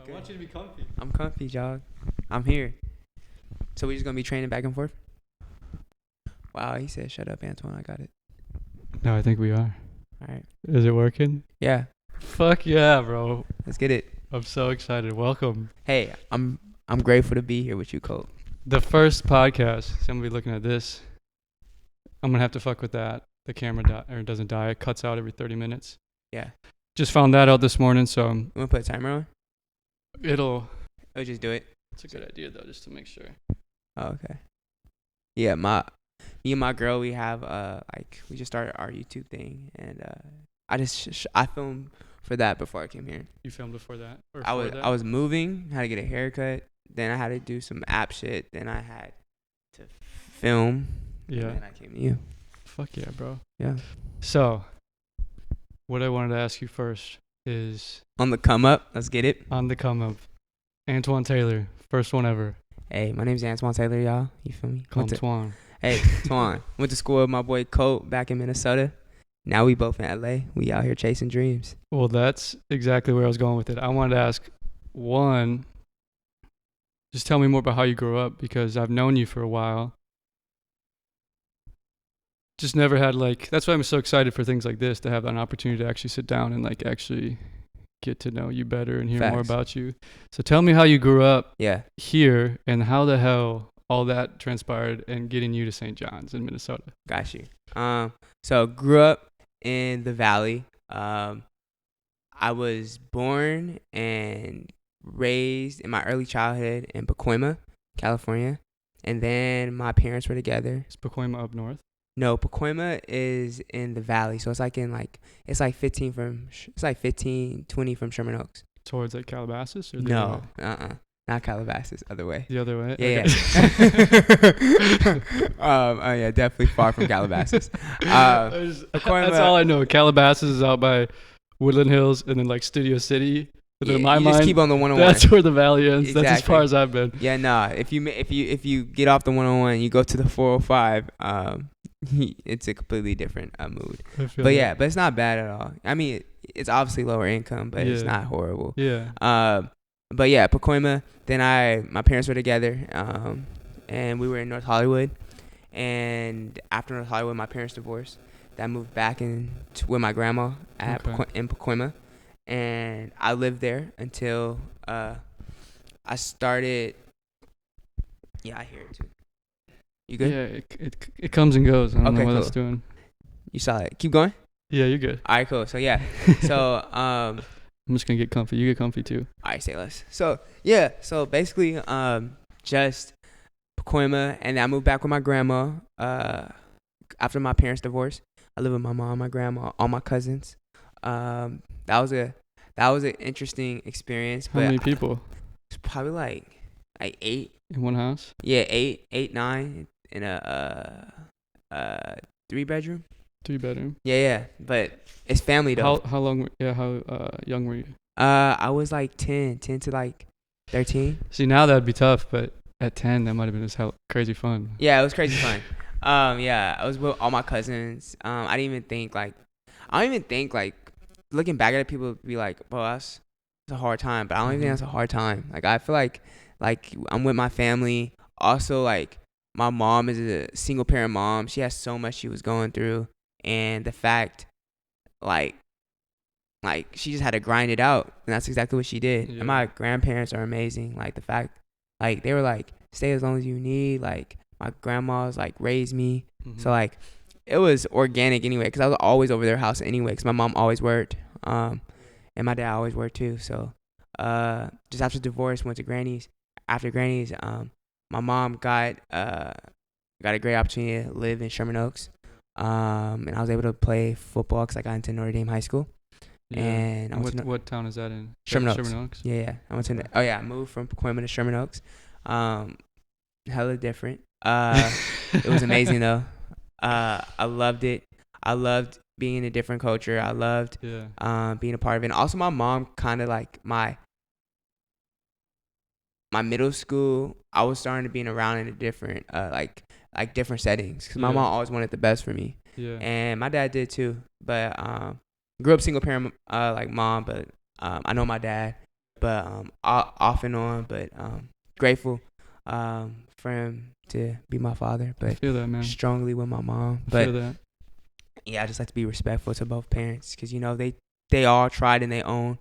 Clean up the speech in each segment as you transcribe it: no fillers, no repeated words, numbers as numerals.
I want you to be comfy. I'm comfy, dog. I'm here. So we just gonna be training back and forth? Wow, he said, "Shut up, Antoine. I got it." No, I think we are. All right. Is it working? Yeah. Fuck yeah, bro. Let's get it. I'm so excited. Welcome. Hey, I'm grateful to be here with you, Colt. The first podcast. So I'm gonna be looking at this. I'm gonna have to fuck with that. The camera doesn't die. It cuts out every 30 minutes. Yeah. Just found that out this morning, so You wanna put a timer on? it'll. Or just do it? It's a good idea though, just to make sure. Oh, okay. Yeah, me and my girl, we have we just started our YouTube thing, and I filmed for that before I came here. You filmed before that? Or I was moving, had to get a haircut, then I had to do some app shit, then I had to film. Yeah. And then I came to you. Fuck yeah, bro. Yeah. So, what I wanted to ask you first is On the come up, let's get it. on the come up. Antoine Taylor, first one ever. Hey, my name's Antoine Taylor, y'all. You feel me? Antoine. Hey, Twan. Went to school with my boy Colt back in Minnesota. Now we both in LA. We out here chasing dreams. Well, that's exactly where I was going with it. I wanted to ask, one, just tell me more about how you grew up, because I've known you for a while. Just never had that's why I'm so excited for things like this, to have an opportunity to actually sit down and actually get to know you better and hear more Facts. about you. So tell me how you grew up Yeah. here and how the hell all that transpired and getting you to St. John's in Minnesota. Got you. So grew up in the Valley. I was born and raised in my early childhood in Kome, California, and then my parents were together. Is Pacoima up north? No, Pacoima is in the Valley, so it's it's like 15, 20 from Sherman Oaks. Towards Calabasas? Or the No, other way? not Calabasas, other way. The other way? Yeah, Okay. yeah. Yeah, definitely far from Calabasas. That's all I know. Calabasas is out by Woodland Hills, and then Studio City. But in my you mind, just keep on the 101. that's where the valley ends. Exactly. That's as far as I've been. Yeah, nah. If you get off the 101, you go to the 405. It's a completely different mood. But yeah, but it's not bad at all. I mean, it's obviously lower income, but it's not horrible. Yeah. But yeah, Pacoima. Then my parents were together, and we were in North Hollywood. And after North Hollywood, my parents divorced. I moved back with my grandma in Pacoima, and I lived there until I started. Yeah, I hear it too. You good? Yeah, it comes and goes. I don't know what cool. it's doing. You saw it. Keep going. Yeah, you're good. All right, cool. So yeah, so I'm just gonna get comfy. You get comfy too. All right, say less. So yeah, so basically, just Pacoima, and then I moved back with my grandma. After my parents divorced, I lived with my mom, my grandma, all my cousins. That was an interesting experience. How many people? It's probably like 8. In one house? Yeah, 8, 9 in a 3-bedroom. 3-bedroom. Yeah, but it's family though. How long? Yeah, how young were you? I was 10 to 13. See, now that'd be tough, but at 10, that might have been just crazy fun. Yeah, it was crazy fun. Yeah, I was with all my cousins. I don't even think looking back at it, people would be like, "Bro, that's a hard time," but I don't even think that's a hard time. I feel like I'm with my family. Also, my mom is a single parent mom. She has so much she was going through, and the fact, she just had to grind it out, and that's exactly what she did. Yeah. And my grandparents are amazing. The fact, they were stay as long as you need. My grandma's raised me, so it was organic anyway. Cause I was always over their house anyway. Cause my mom always worked, and my dad always worked too. So, just after divorce, went to Granny's. After Granny's, my mom got a great opportunity to live in Sherman Oaks, and I was able to play football because I got into Notre Dame High School. Yeah. And what town is that in? Sherman Oaks. Sherman Oaks. Yeah. I moved from Pacoima to Sherman Oaks. Hella different. It was amazing though. I loved it. I loved being in a different culture. I loved being a part of it. And also, my mom kind of my middle school, I was starting to be around in a different different settings because my mom always wanted the best for me. Yeah. And my dad did too. But grew up single parent mom, but I know my dad. but off and on. But grateful for him to be my father, I but feel that, man. strongly with my mom. I But feel that. yeah, I just like to be respectful to both parents because they all tried in their own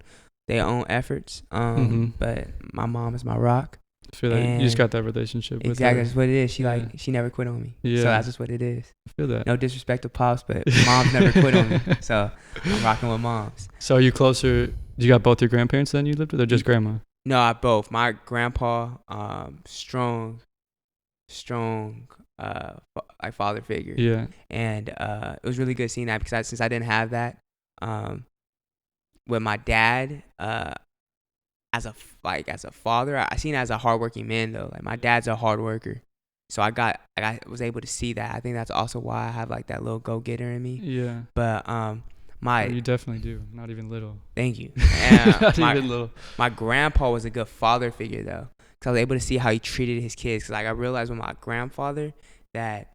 efforts. Mhm. But my mom is my rock. I feel that you just got that relationship with Exactly, her. that's what it is. She Yeah. like she never quit on me. Yeah. So that's just what it is. I feel that. No disrespect to pops, but mom's never quit on me. So I'm rocking with moms. So are you closer? You got both your grandparents then you lived with, or just grandma? No, I both. My grandpa, strong, like father figure. Yeah. And it was really good seeing that because since I didn't have that, with my dad, as a father, I seen it as a hardworking man though. Like my dad's a hard worker, so I was able to see that. I think that's also why I have like that little go getter in me. Yeah. But Oh, you definitely do. Not even little. thank you. Not even little. My grandpa was a good father figure though, because I was able to see how he treated his kids. Because like I realized with my grandfather that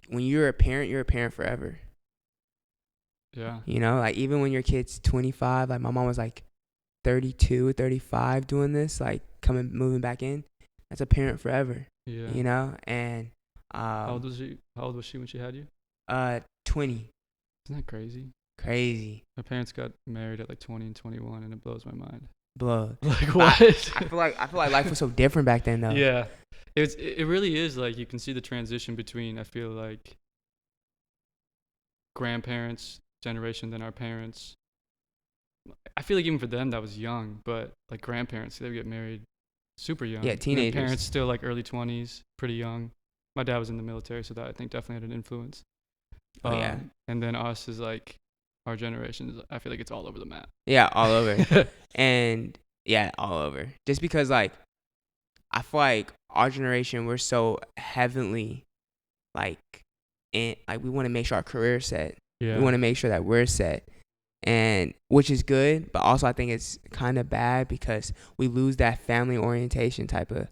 when you're a parent forever. Yeah. You know, like even when your kid's 25, like my mom was like 32, 35 doing this, like moving back in. That's a parent forever. Yeah. You know, and How old was she? How old was she when she had you? 20. Isn't that crazy? Crazy. My parents got married at like 20 and 21, and it blows my mind. Blood. Like But what? I feel like life was so different back then though. Yeah. It really is, like you can see the transition between, I feel like, grandparents generation than our parents. I feel like even for them that was young, but like grandparents, they would get married super young. Yeah, And then teenagers. parents still like early 20s, pretty young. My dad was in the military, so that I think definitely had an influence. Oh, yeah. And then us is like our generation. I feel like it's all over the map. Yeah, all over. And yeah, all over. Just because like I feel like our generation, we're so heavily like we want to make sure our career's set. Yeah. We want to make sure that we're set. And which is good, but also I think it's kind of bad because we lose that family orientation type of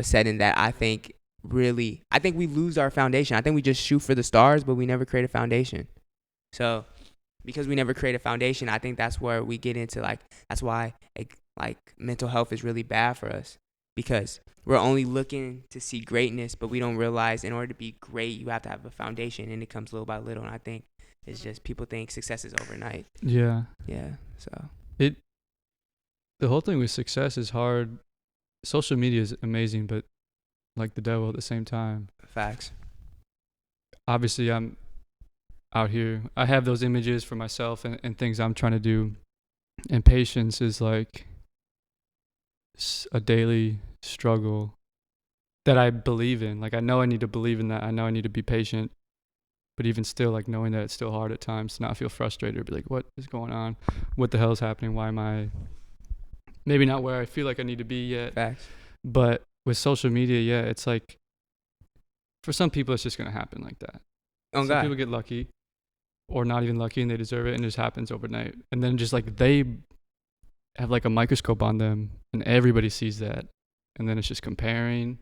setting that I think we lose our foundation. I think we just shoot for the stars, but we never create a foundation. So because we never create a foundation, I think that's where we get into that's why like mental health is really bad for us, because we're only looking to see greatness, but we don't realize in order to be great, you have to have a foundation, and it comes little by little. And I think it's just people think success is overnight. Yeah. Yeah. So the whole thing with success is hard. Social media is amazing, but like the devil at the same time. facts. Obviously, I'm out here. I have those images for myself and things I'm trying to do. And patience is like a daily struggle that I believe in. Like I know I need to believe in that. I know I need to be patient. But even still, like knowing that it's still hard at times to not feel frustrated or be like, what is going on? What the hell is happening? Why am I maybe not where I feel like I need to be yet? Facts. But with social media, yeah, it's like for some people, it's just going to happen like that. Oh, Some God. people get lucky or not even lucky and they deserve it and it just happens overnight. And then just like they have like a microscope on them and everybody sees that. And then it's just comparing.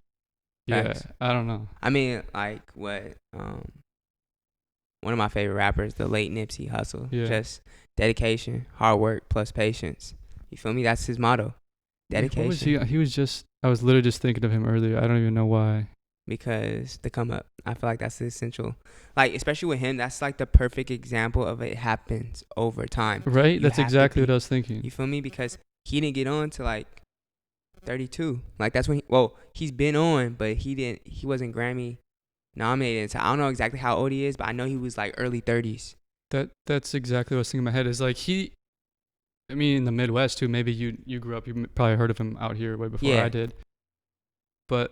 Facts. Yeah, I don't know. I mean, like what one of my favorite rappers, the late Nipsey Hussle. Yeah. Just dedication, hard work plus patience. You feel me? That's his motto. Dedication. What was he was just, I was literally just thinking of him earlier. I don't even know why. Because the come up, I feel like that's the essential. Like especially with him, that's like the perfect example of it happens over time. Right? You That's have to exactly be- what I was thinking. You feel me? Because he didn't get on to like 32. Like that's when he's been on, but he wasn't Grammy nominated. So I don't know exactly how old he is, but I know he was like early 30s. That's exactly what I was thinking in my head. Is like I mean, in the Midwest too. Maybe you grew up. You probably heard of him out here way before Yeah. I did. But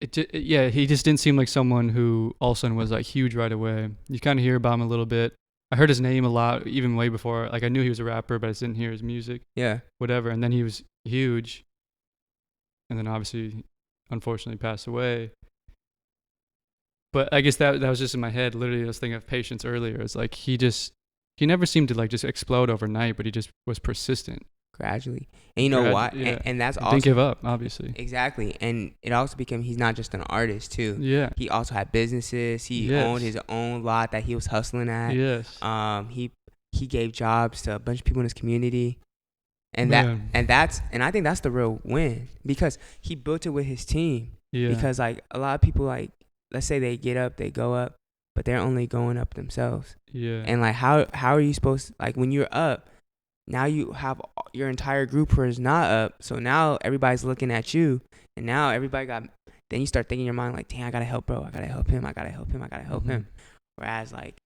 he just didn't seem like someone who all of a sudden was like huge right away. You kind of hear about him a little bit. I heard his name a lot, even way before. Like I knew he was a rapper, but I just didn't hear his music. Yeah. Whatever. And then he was huge. And then obviously, unfortunately, passed away. But I guess that was just in my head. Literally, I was thinking of Patience earlier. It's like he never seemed to like just explode overnight, but he just was persistent. Gradually. And you know why? Yeah. And that's He also didn't give up, obviously. Exactly. And it also became he's not just an artist too. Yeah. He also had businesses. He owned his own lot that he was hustling at. Yes. He gave jobs to a bunch of people in his community. And Man. and I think that's the real win, because he built it with his team. Yeah. Because like a lot of people, like, let's say they get up, they go up, but they're only going up themselves. Yeah. And like how are you supposed to, like, when you're up, now you have your entire group who is not up, so now everybody's looking at you, and now everybody got, then you start thinking in your mind like, dang, I gotta help bro, I gotta help him, I gotta help him, I gotta help him. Whereas like,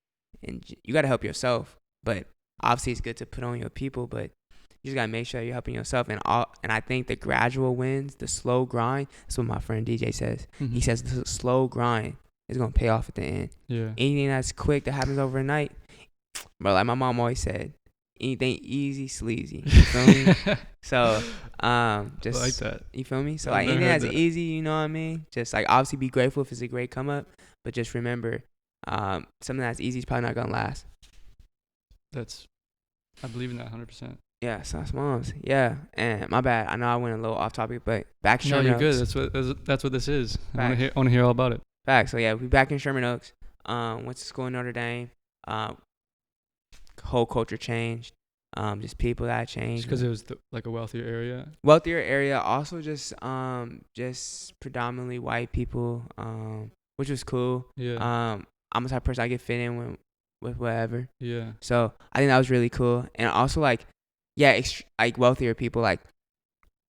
and you gotta help yourself, but obviously it's good to put on your people, but you just gotta make sure you're helping yourself. And I think the gradual wins, the slow grind, that's what my friend DJ says. He says the slow grind is gonna pay off at the end. Yeah. Anything that's quick that happens overnight, bro, like my mom always said, anything easy, sleazy. You feel me? So, just I like that. You feel me? So I've like never anything heard that's that. easy, you know what I mean? Just like obviously be grateful if it's a great come up, but just remember, something that's easy is probably not gonna last. I believe in that 100%. Yeah, so that's mom's. Yeah, and my bad. I know I went a little off topic, but back in No, Sherman you're Oaks. good. That's what this is. Facts. I want to hear all about it. Facts. So yeah, we back in Sherman Oaks. Went to school in Notre Dame. Whole culture changed. Just people that changed. Because it was like a wealthier area. Wealthier area. Also just predominantly white people. Which was cool. Yeah. I'm the type of person I get fit in with whatever. Yeah. So I think that was really cool. And also like, yeah, like wealthier people, like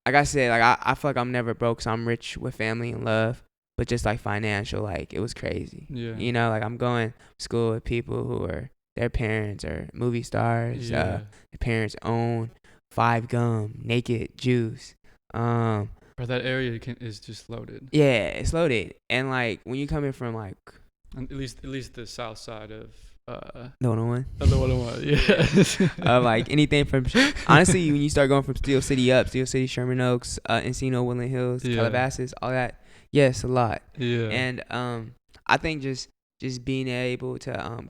I said, like I feel like I'm never broke, so I'm rich with family and love. But just like financial, like it was crazy. Yeah. You know, like I'm going to school with people who are, their parents are movie stars. Yeah. Their parents own Five Gum, Naked Juice. But that area is just loaded. Yeah, it's loaded. And like when you come in from like, At least the south side of the 101. the 101. Yeah. Like anything from, honestly, when you start going from Steel City up, Steel City, Sherman Oaks, Encino, Woodland Hills, Calabasas, all that. Yes, a lot. Yeah. And I think just being able to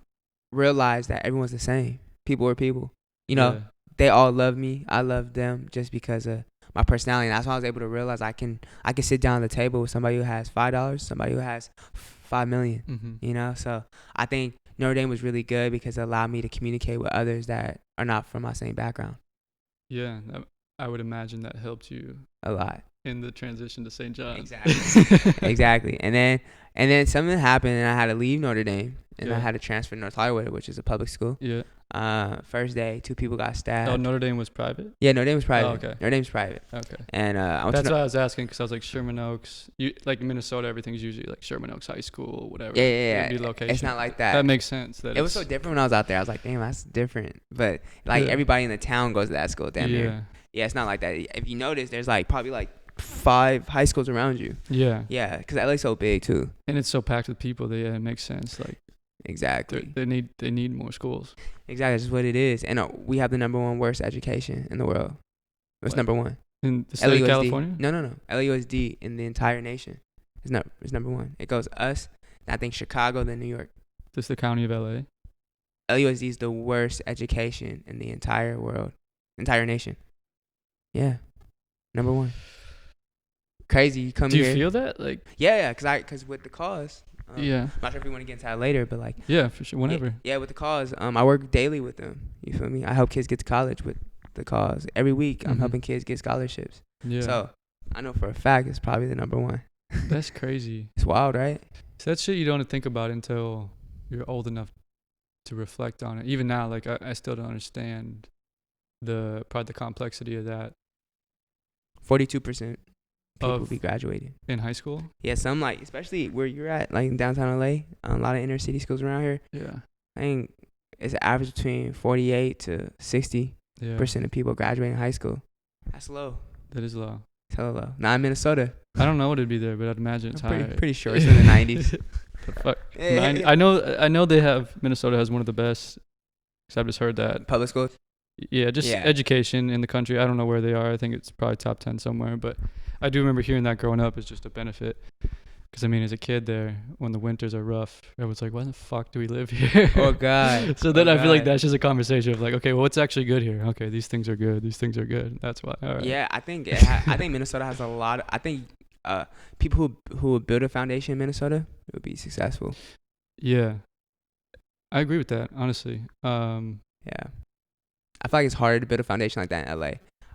realize that everyone's the same. People are people. You know, they all love me. I love them just because of my personality. And that's why I was able to realize I can sit down at the table with somebody who has $5, somebody who has $5 million. You know, so I think Notre Dame was really good because it allowed me to communicate with others that are not from my same background. Yeah, I would imagine that helped you a lot in the transition to St. John. Exactly. Exactly. And then something happened and I had to leave Notre Dame and I had to transfer to North Hollywood, which is a public school. Yeah. First day, 2 people got stabbed. Oh, Notre Dame was private? Yeah, Notre Dame was private. Oh, okay. Notre Dame's private. Okay. And that's why I was asking, because I was like, Sherman Oaks, like Minnesota, everything's usually like Sherman Oaks High School, whatever. Yeah. It'd be location. It's not like that. That makes sense. It was so different when I was out there. I was like, damn, that's different. But like everybody in the town goes to that school damn near. Yeah, it's not like that. If you notice, there's like probably like 5 high schools around you. Yeah. Yeah, because LA's so big too. And it's so packed with people that it makes sense. Like exactly. They need more schools. Exactly, that's what it is. And we have the number 1 worst education in the world. It's number 1. In the state of California? No. LAUSD in the entire nation. It's number 1. It goes us, I think Chicago, then New York. This is the county of LA? LAUSD is the worst education in the entire world, entire nation. Yeah, number 1. Crazy. You come here. Do you feel that? Like, yeah, because with the cause. I'm not sure if we want to get into that later, but like. Yeah, for sure. Whenever. Yeah, with the cause. I work daily with them. You feel me? I help kids get to college with the cause. Every week, I'm helping kids get scholarships. Yeah. So I know for a fact it's probably the number 1. That's crazy. It's wild, right? So that's shit you don't think about until you're old enough to reflect on it. Even now, like I still don't understand probably the complexity of that. 42% people will be graduating in high school. Yeah, some like, especially where you're at, like in downtown LA, a lot of inner city schools around here. Yeah, I think it's an average between 48 to 60% of people graduating high school. That's low. That is low. It's hella low. Not in Minnesota. I don't know what it'd be there, but I'd imagine it's higher. Pretty sure it's in the 90s. The fuck? 90? I know they have, Minnesota has one of the best, because I've just heard that. Public schools? Yeah, just education in the country. I don't know where they are. I think it's probably top 10 somewhere, but I do remember hearing that growing up as just a benefit. Because, I mean, as a kid there, when the winters are rough, everyone's like, why the fuck do we live here? Oh, God. So then I feel like that's just a conversation of like, okay, well, what's actually good here? Okay, these things are good. These things are good. That's why. All right. Yeah, I think Minnesota has a lot. I think people who would build a foundation in Minnesota would be successful. Yeah. I agree with that, honestly. Yeah. I feel like it's harder to build a foundation like that in LA.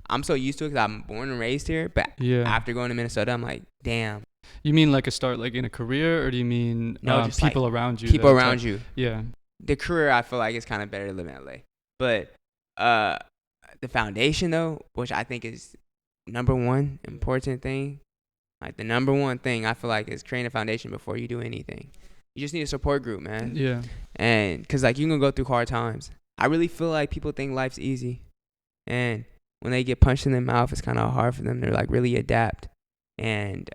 I'm so used to it because I'm born and raised here. But Yeah. after going to Minnesota, I'm like, damn. You mean like a start like in a career, or do you mean No, just people like around you? people around you. Yeah. The career, I feel like it's kind of better to live in LA. But the foundation though, which I think is number one important thing, like the number one thing I feel like is creating a foundation before you do anything. You just need a support group, man. Yeah. And because like you're gonna go through hard times. I really feel like people think life's easy, and when they get punched in the mouth, it's kind of hard for them to like really adapt. And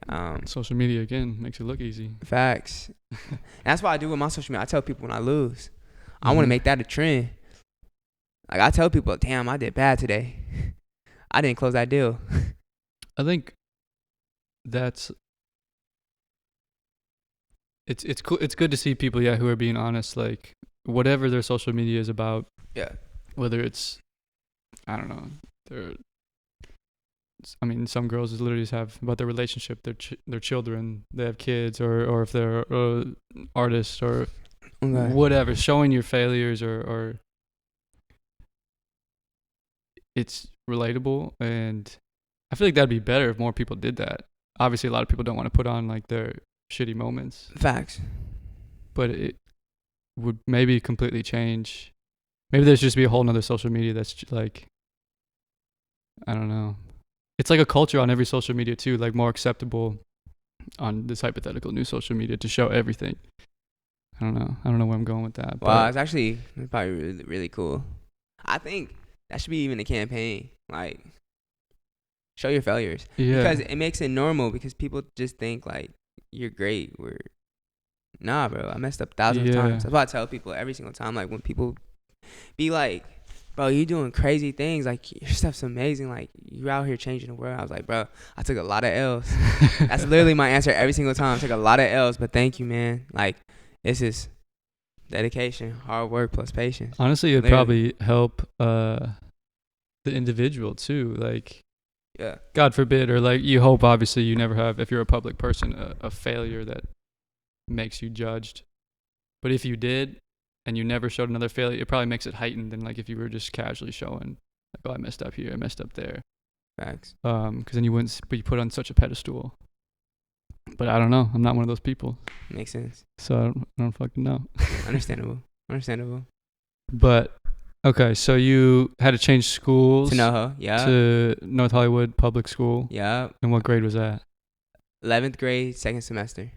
social media again makes it look easy. Facts. And that's what I do with my social media. I tell people when I lose, I want to make that a trend. Like I tell people, damn, I did bad today. I didn't close that deal. I think that's it's cool. It's good to see people, who are being honest. Like whatever their social media is about. Yeah. Whether it's, I don't know, some girls literally just have about their relationship, their children, they have kids, or if they're artists or whatever, showing your failures or it's relatable, and I feel like that'd be better if more people did that. Obviously, a lot of people don't want to put on like their shitty moments. Facts. But it would maybe completely change. Maybe there's just be a whole nother social media that's like, I don't know. It's like a culture on every social media too, like more acceptable on this hypothetical new social media to show everything. I don't know where I'm going with that. Wow, it's actually probably really, really cool. I think that should be even a campaign. Like, show your failures. Yeah. Because it makes it normal because people just think like you're great. Nah, bro, I messed up thousands of times. That's why I tell people every single time, like when people be like, bro, you doing crazy things. Like, your stuff's amazing. Like, you out here changing the world. I was like, bro, I took a lot of L's. That's literally my answer every single time. I took a lot of L's, but thank you, man. Like, this is dedication, hard work plus patience. Honestly, it'd probably help the individual too. Like, yeah, God forbid, or like you hope obviously you never have, if you're a public person, a failure that makes you judged. But if you did and you never showed another failure, it probably makes it heightened than like if you were just casually showing like, oh, I messed up here, I messed up there. Facts. Because then you wouldn't be put on such a pedestal. But I don't know. I'm not one of those people. Makes sense. So I don't fucking know. Understandable. But okay, so you had to change schools to NoHo, yeah, to North Hollywood Public School. Yeah. And what grade was that? 11th grade, second semester.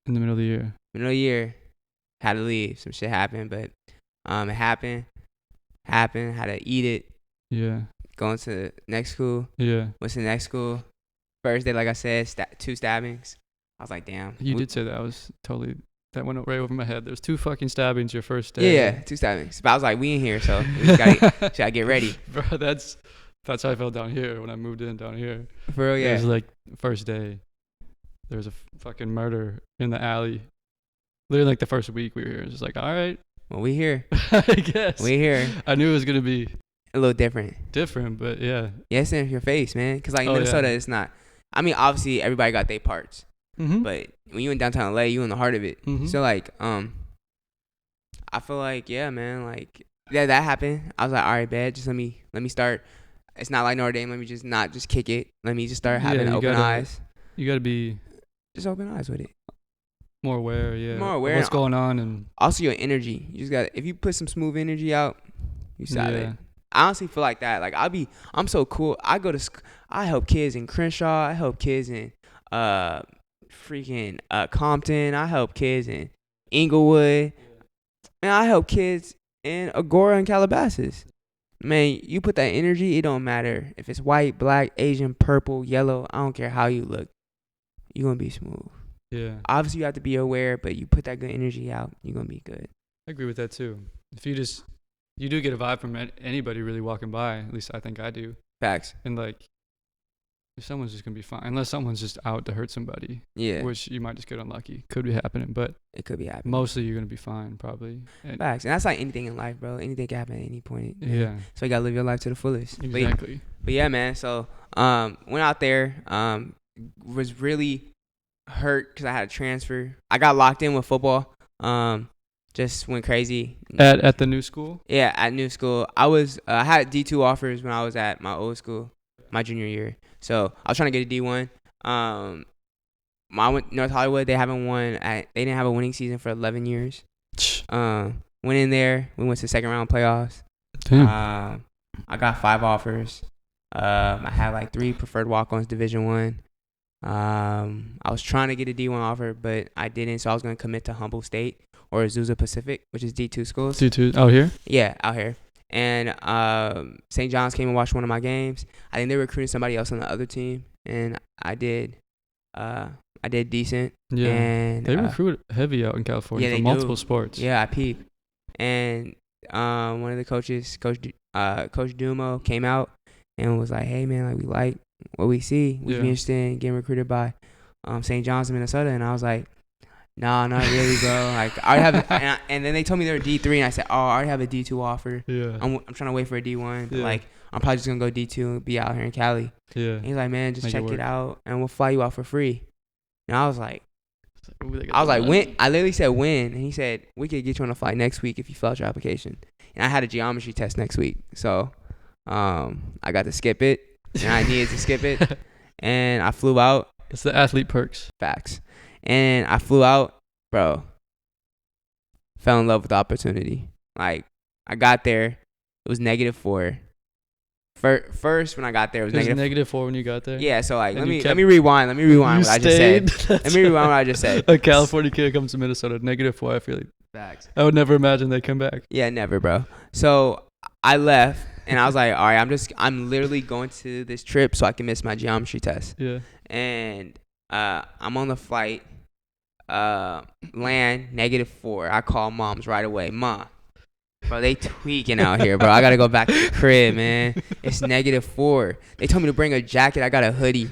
In the middle of the year. Middle of the year, had to leave. Some shit happened, but it happened. Had to eat it. Yeah. Going to the next school. Yeah. Went to the next school. First day, like I said, 2 stabbings. I was like, damn. You did say that. That went right over my head. There's 2 fucking stabbings your first day. Yeah, 2 stabbings. But I was like, we in here, so we just gotta get ready. Bro, that's how I felt down here when I moved in down here. For real, yeah. It was like first day. There was a fucking murder in the alley. Literally like the first week we were here. It was just like, all right. Well, we here. I guess. We here. I knew it was going to be a little different, but yeah. Yeah, it's in your face, man. Because like in Minnesota, it's not. I mean, obviously, everybody got their parts. Mm-hmm. But when you in downtown LA, you in the heart of it. Mm-hmm. So like, I feel like, yeah, man, like that happened. I was like, all right, bad. Just let me start. It's not like Notre Dame. Let me just kick it. Let me just start having open eyes. You gotta be just open eyes with it. More aware, yeah. More aware. What's going on, and also your energy. You just got if you put some smooth energy out, you solid. I honestly feel like that. Like I'm so cool. I go to I help kids in Crenshaw. I help kids in freaking Compton. I help kids in Inglewood. Man, I help kids in Agora and Calabasas. Man, you put that energy, it don't matter if it's white, black, Asian, purple, yellow. I don't care how you look. You're going to be smooth. Yeah. Obviously, you have to be aware, but you put that good energy out, you're going to be good. I agree with that, too. If you do get a vibe from anybody really walking by. At least I think I do. Facts. And, like, if someone's just going to be fine. Unless someone's just out to hurt somebody. Yeah. Which you might just get unlucky. Could be happening, but. It could be happening. Mostly you're going to be fine, probably. Facts. And that's like anything in life, bro. Anything can happen at any point. Yeah. So you got to live your life to the fullest. Exactly. But yeah, man. So, went out there. Was really hurt because I had a transfer. I got locked in with football. Just went crazy. At the new school? Yeah, at new school. I had D2 offers when I was at my old school. my junior year. So I was trying to get a D1. North Hollywood, they haven't won. They didn't have a winning season for 11 years. Went in there. We went to the second round playoffs. Damn. I got 5 offers. I had like 3 preferred walk-ons Division One. I was trying to get a D1 offer, but I didn't. So I was gonna commit to Humboldt State or Azusa Pacific, which is D2 schools. D2 out here? Yeah, out here. And St. John's came and watched one of my games. I think they were recruiting somebody else on the other team, and I did decent. Yeah. And they recruit heavy out in California for multiple sports. Yeah, I peep. And one of the coaches, Coach Dumo, came out and was like, "Hey man, like we like what we see. We'd be interested in getting recruited by St. John's in Minnesota." And I was like, "Nah, not really, bro. Like I already have." And then they told me they were D3, and I said, "Oh, I already have a D2 offer. Yeah. I'm trying to wait for a D1. But like I'm probably just gonna go D2 and be out here in Cali." Yeah. And he's like, "Man, just check it out, and we'll fly you out for free." And I was like, when? I literally said when, and he said we could get you on a flight next week if you fill out your application. And I had a geometry test next week, so I got to skip it, and I needed to skip it, and I flew out. It's the athlete perks. Facts. And I flew out, bro. Fell in love with the opportunity. Like I got there, it was -4. First, when I got there, it was -4 when you got there. Yeah, so like let me rewind. Let me rewind what I just said. Let me rewind what I just said. A California kid comes to Minnesota, -4. I feel like facts. I would never imagine they come back. Yeah, never, bro. So I left, and I was like, all right, I'm literally going to this trip so I can miss my geometry test. Yeah. And I'm on the flight. Land -4. I call moms right away. Ma. Bro, they tweaking out here, bro. I gotta go back to the crib, man. It's -4. They told me to bring a jacket. I got a hoodie.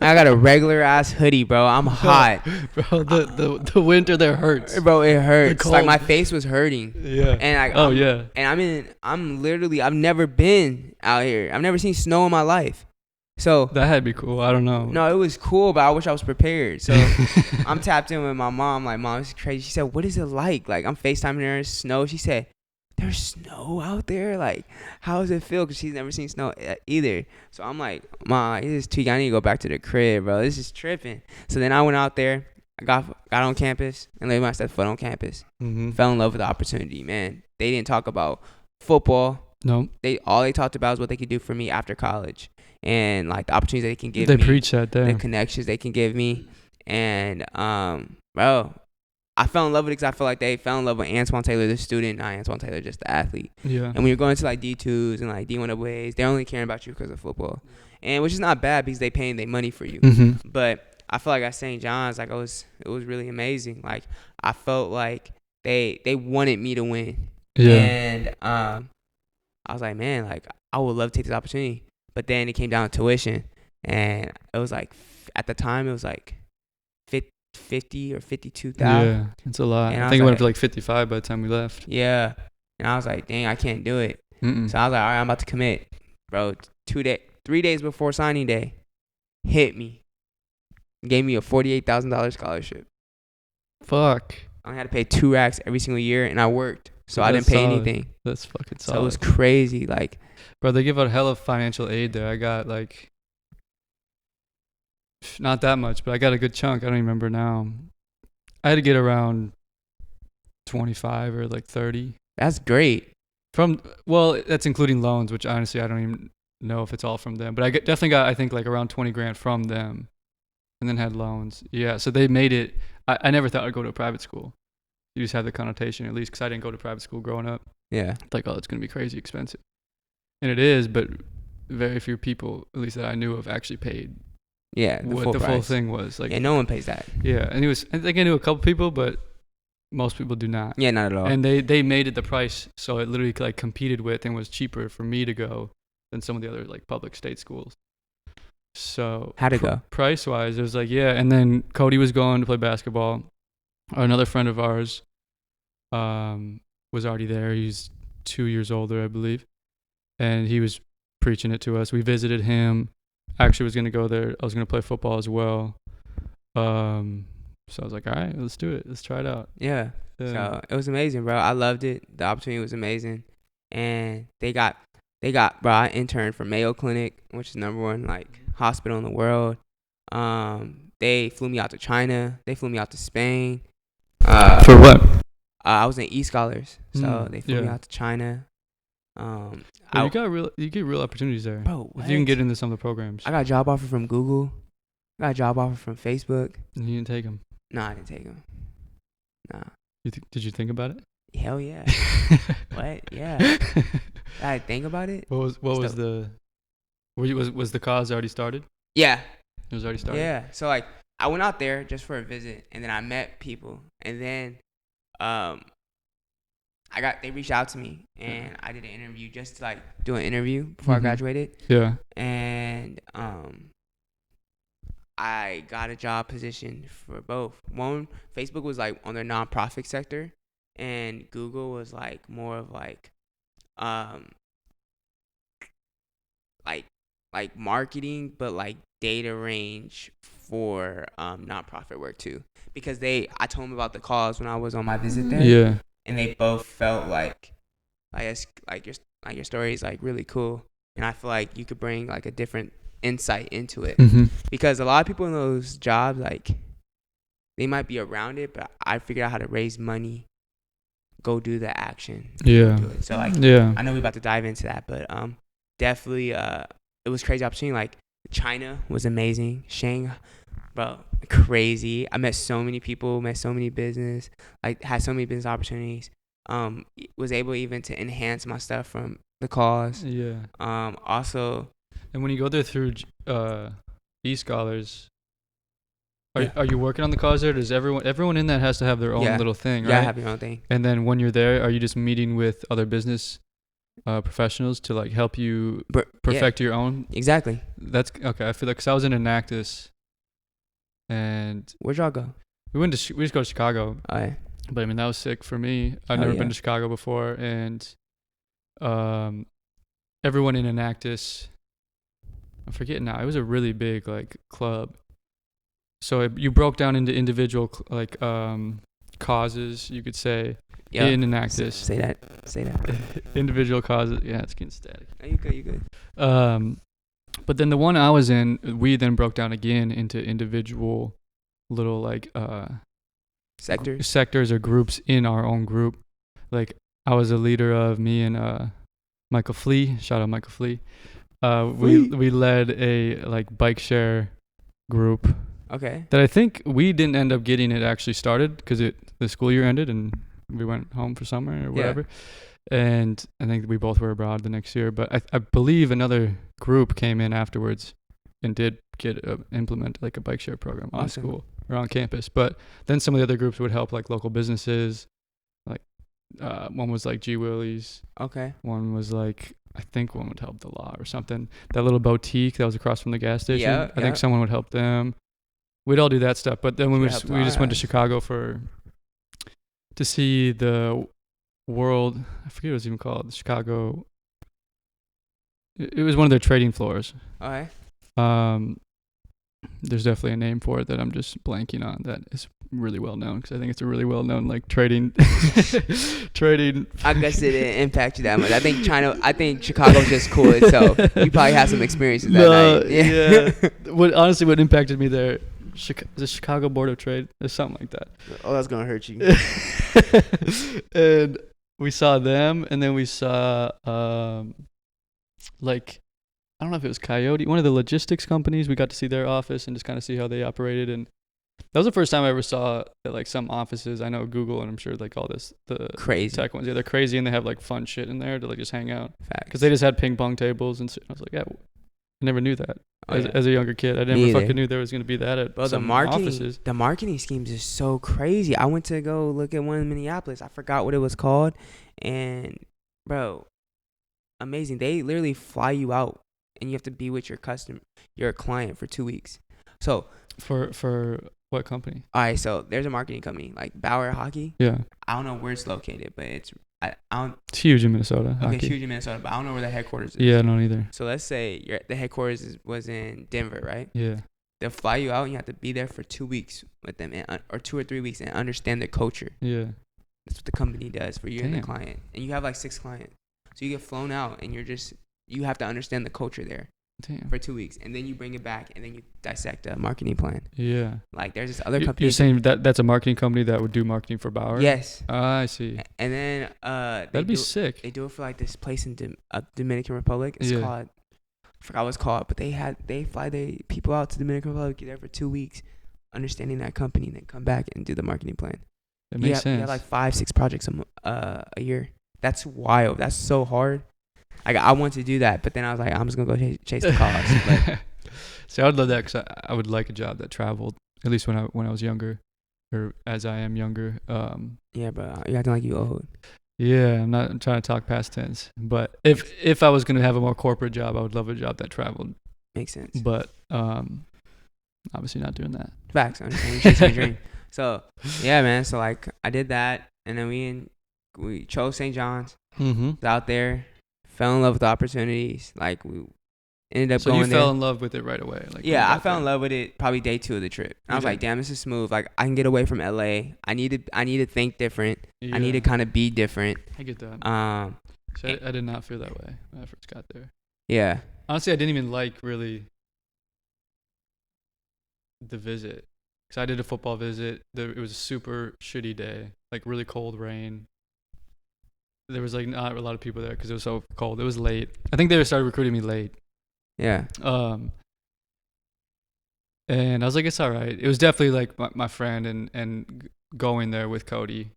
I got a regular ass hoodie, bro. I'm hot. Bro, the winter there hurts. Bro, it hurts. Like my face was hurting. Yeah. And I've never been out here. I've never seen snow in my life. So that had to be cool. I don't know. No, it was cool, but I wish I was prepared. So I'm tapped in with my mom. Like, Mom, this is crazy. She said, "What is it like?" Like, I'm FaceTiming her. It's snow. She said, "There's snow out there? Like, how does it feel?" Because she's never seen snow either. So I'm like, "Mom, this is tweak. I need to go back to the crib, bro. This is tripping." So then I went out there. I got on campus and laid my foot on campus. Mm-hmm. Fell in love with the opportunity, man. They didn't talk about football. No. All they talked about was what they could do for me after college. And like the opportunities they can give me. They preach that there. The connections they can give me. And bro, I fell in love with it because I feel like they fell in love with Antoine Taylor, the student, not Antoine Taylor, just the athlete. Yeah. And when you're going to like D2s and like D1AAs, they're only caring about you because of football. And which is not bad because they paying their money for you. Mm-hmm. But I feel like at St. John's, like it was really amazing. Like I felt like they wanted me to win. Yeah. And I was like, man, like I would love to take this opportunity. But then it came down to tuition, and it was like at the time it was like 50 or 52,000. Yeah, it's a lot. I think it went up to like 55 by the time we left. Yeah, and I was like, dang, I can't do it. Mm-mm. So I was like, all right, I'm about to commit, bro. 3 days before signing day, hit me, gave me a $48,000 scholarship. Fuck. I only had to pay 2 racks every single year, and I worked, so I didn't pay anything. That's fucking solid. So it was crazy, like. Bro, they give out hella financial aid there. I got like, not that much, but I got a good chunk. I don't even remember now. I had to get around 25 or like 30. That's great. That's including loans, which honestly I don't even know if it's all from them. But I definitely got, I think, like around 20 grand from them, and then had loans. Yeah, so they made it. I never thought I'd go to a private school. You just have the connotation, at least, because I didn't go to private school growing up. Yeah. Like, oh, it's gonna be crazy expensive. And it is, but very few people, at least that I knew of, actually paid. Yeah, what the full thing was. Like, yeah, no one pays that. Yeah, and I think I knew a couple people, but most people do not. Yeah, not at all. And they made it the price, so it literally like competed with and was cheaper for me to go than some of the other like public state schools. So how'd it go? Price wise, it was like, yeah. And then Cody was going to play basketball. Another friend of ours was already there. He's 2 years older, I believe. And he was preaching it to us. We visited him. Actually was going to go there. I was going to play football as well. So I was like, all right, let's do it. Let's try it out. Yeah. So it was amazing, bro. I loved it. The opportunity was amazing. And they got I interned for Mayo Clinic, which is #1 like hospital in the world. They flew me out to China. They flew me out to Spain. For what? I was in e-scholars, so they flew me Yeah. out to China. Well, I, you get real opportunities there. bro, If you can what? get into some of the programs. I got a job offer from Google. I got a job offer from Facebook. And you didn't take them. No, I didn't take them. Nah. Did you think about it? Hell yeah. What? Yeah. I think about it. Was the cause already started? Yeah. It was already started. Yeah. So like I went out there just for a visit, and then I met people, and then they reached out to me, and I did an interview just to like do an interview before I graduated. Yeah. And I got a job position for both. One, Facebook was like on their nonprofit sector, and Google was like more of like like marketing, but like data range for nonprofit work too. Because I told them about the cause when I was on my visit there. Yeah. And they both felt like your story is like really cool, and I feel like you could bring like a different insight into it. Because a lot of people in those jobs, like, they might be around it, but I figured out how to raise money, go do the action. Yeah. Do it. So like, yeah. I know we're about to dive into that, but definitely it was crazy opportunity. Like China was amazing. Shanghai, bro, crazy. I met so many people, met so many business, like had so many business opportunities. Was able even to enhance my stuff from the cause. Yeah. Also, and when you go there through e-scholars, are you working on the cause there? Does everyone in that has to have their own little thing, right? Yeah, have your own thing. And then when you're there, are you just meeting with other business professionals to like help you perfect your own? Exactly. That's okay. I feel like, cause I was in Enactus, and where'd y'all go? we just go to Chicago. Oh, yeah. But I mean, that was sick for me. I've never been to Chicago before, and everyone in Enactus, I forget now. It was a really big like club. So you broke down into individual like causes, you could say, in Enactus. Say that. Individual causes. Yeah, it's getting static. Oh, you good. But then the one I was in, we then broke down again into individual little like sectors or groups in our own group. Like I was a leader of me and Michael Flea. Shout out Michael Flea. We led a like bike share group. Okay. That I think we didn't end up getting it actually started because the school year ended and we went home for summer or whatever. Yeah. And I think we both were abroad the next year. But I believe another group came in afterwards and did implement like a bike share program on school or on campus. But then some of the other groups would help like local businesses. Like one was like G Willie's. Okay. One was like, I think one would help the law or something. That little boutique that was across from the gas station. I think someone would help them. We'd all do that stuff. But then we just went to Chicago to see the World, I forget what it was even called, Chicago. It was one of their trading floors. Okay. There's definitely a name for it that I'm just blanking on that is really well known because I think it's a really well known like trading. I guess it didn't impact you that much. I think Chicago's just cool itself. You probably had some experiences that night. Yeah. What impacted me there? The Chicago Board of Trade or something like that. Oh, that's gonna hurt you. And we saw them, and then we saw like, I don't know if it was Coyote, one of the logistics companies. We got to see their office and just kind of see how they operated, and that was the first time I ever saw that, like, some offices. I know Google, and I'm sure like all the crazy tech ones. Yeah, they're crazy, and they have like fun shit in there to like just hang out. Facts. Because they just had ping pong tables, and I was like, yeah, I never knew that. As a younger kid, I never fucking knew there was gonna be that at some offices. The marketing schemes is so crazy. I went to go look at one in Minneapolis. I forgot what it was called, and bro, amazing. They literally fly you out, and you have to be with your client for 2 weeks. So for what company? All right, so there's a marketing company like Bauer Hockey. Yeah. I don't know where it's located, but it's It's huge in Minnesota. Okay, it's huge in Minnesota, but I don't know where the headquarters is. Yeah, I don't either. So let's say the headquarters was in Denver, right? Yeah. They'll fly you out, and you have to be there for 2 weeks with them, or 2 or 3 weeks, and understand their culture. Yeah. That's what the company does for you and the client. And you have like 6 clients. So you get flown out, and you're just you have to understand the culture there Damn. for 2 weeks, and then you bring it back, and then you dissect a marketing plan. Yeah. Like there's this other company. You're saying that's a marketing company that would do marketing for Bauer? Yes. I see. And then That'd be sick. They do it for like this place in Dominican Republic. It's called, I forgot what it's called, but they fly their people out to Dominican Republic, get there for 2 weeks, understanding that company, and then come back and do the marketing plan. That makes sense. You have like 5-6 projects a year. That's wild. That's so hard. Like I want to do that, but then I was like, I'm just gonna go chase the cause. But see, I would love that because I would like a job that traveled, at least when I was younger, or as I am younger. Yeah, but you're acting like you old. Yeah, I'm not trying to talk past tense, but if I was gonna have a more corporate job, I would love a job that traveled. Makes sense. But obviously not doing that. Facts. I understand. You're chasing your dream. So yeah, man. So like I did that, and then we chose St. John's. Mm-hmm. Was out there, fell in love with the opportunities. Like we ended up so going you there. fell in love with it right away. Like yeah, I fell in love with it probably day 2 of the trip. I was like, damn, this is smooth. Like I can get away from LA. I need to think different. Yeah. I need to kind of be different. I get that. So I did not feel that way when I first got there. Yeah. Honestly, I didn't even like really the visit. Because I did a football visit. It was a super shitty day. Like really cold rain. There was like not a lot of people there because it was so cold. It was late. I think they started recruiting me late. Yeah. And I was like, it's all right. It was definitely like my friend and going there with Cody.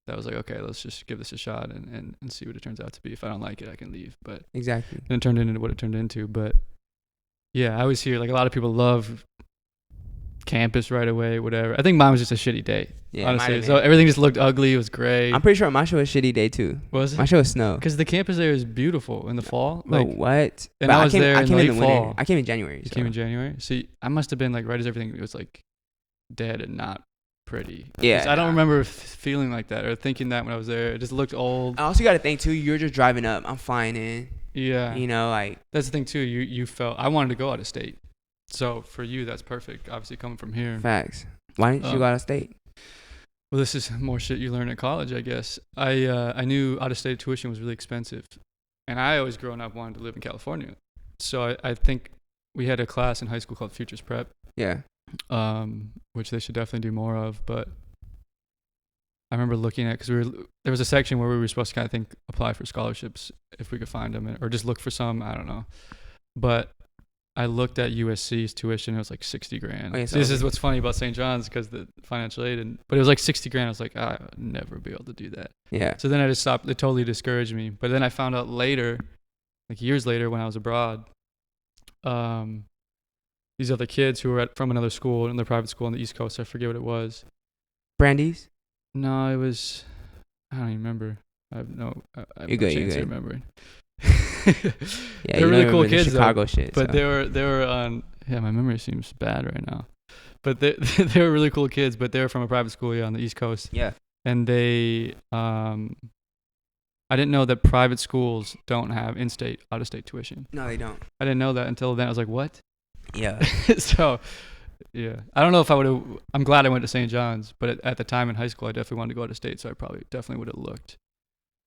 That was like, okay, let's just give this a shot and see what it turns out to be. If I don't like it, I can leave. But exactly. And it turned into what it turned into. But yeah, I always hear like a lot of people love campus right away, whatever. I think mine was just a shitty day. Yeah, honestly. So everything just looked ugly. It was gray. I'm pretty sure my show was a shitty day too. Was it? My show was snow. Because the campus there is beautiful in the fall. Like, what? And but I was there in late fall. I came in January. You came in January? See, I must have been like right as everything was like dead and not pretty. Yeah. I don't remember feeling like that or thinking that when I was there. It just looked old. I also got to think too, you're just driving up. I'm flying in. Yeah. You know, like. That's the thing too. You felt, I wanted to go out of state. So for you, that's perfect. Obviously coming from here. Facts. Why didn't you go out of state? Well, this is more shit you learn at college, I guess. I knew out of state tuition was really expensive. And I always growing up wanted to live in California. So I think we had a class in high school called Futures Prep. Yeah. Which they should definitely do more of. But I remember looking at, because there was a section where we were supposed to kind of apply for scholarships if we could find them, or just look for some, I don't know. But I looked at USC's tuition. It was like $60,000. Okay, so this is what's funny about St. John's because the financial aid, but it was like $60,000. I was like, I would never be able to do that. Yeah. So then I just stopped. It totally discouraged me. But then I found out later, like years later, when I was abroad, these other kids who were from another school, another private school on the East Coast. I forget what it was. Brandy's? No, it was. I don't even remember. I have no chance of remembering. Yeah, they're really cool kids, Chicago though. shit. But so. they were on. Yeah, my memory seems bad right now. But they they were really cool kids. But they were from a private school, on the East Coast. Yeah. And they, I didn't know that private schools don't have in-state, out-of-state tuition. No, they don't. I didn't know that until then. I was like, what? Yeah. So, yeah, I don't know if I would have. I'm glad I went to St. John's, but at the time in high school, I definitely wanted to go out of state. So I definitely would have looked.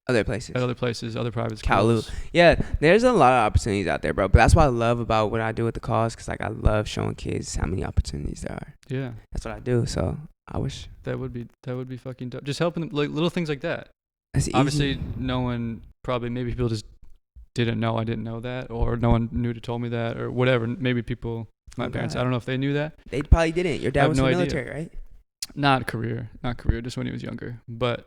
Other places, other private schools. Yeah, there's a lot of opportunities out there, bro. But that's what I love about what I do with the cause, because like I love showing kids how many opportunities there are. Yeah, that's what I do. So I wish that would be fucking dope. Just helping them, like little things like that. That's easy. Obviously, no one maybe people just didn't know I didn't know that, or no one knew to told me that, or whatever. Maybe people, my parents, I don't know if they knew that. They probably didn't. Your dad was in the military, right? Not career, just when he was younger, but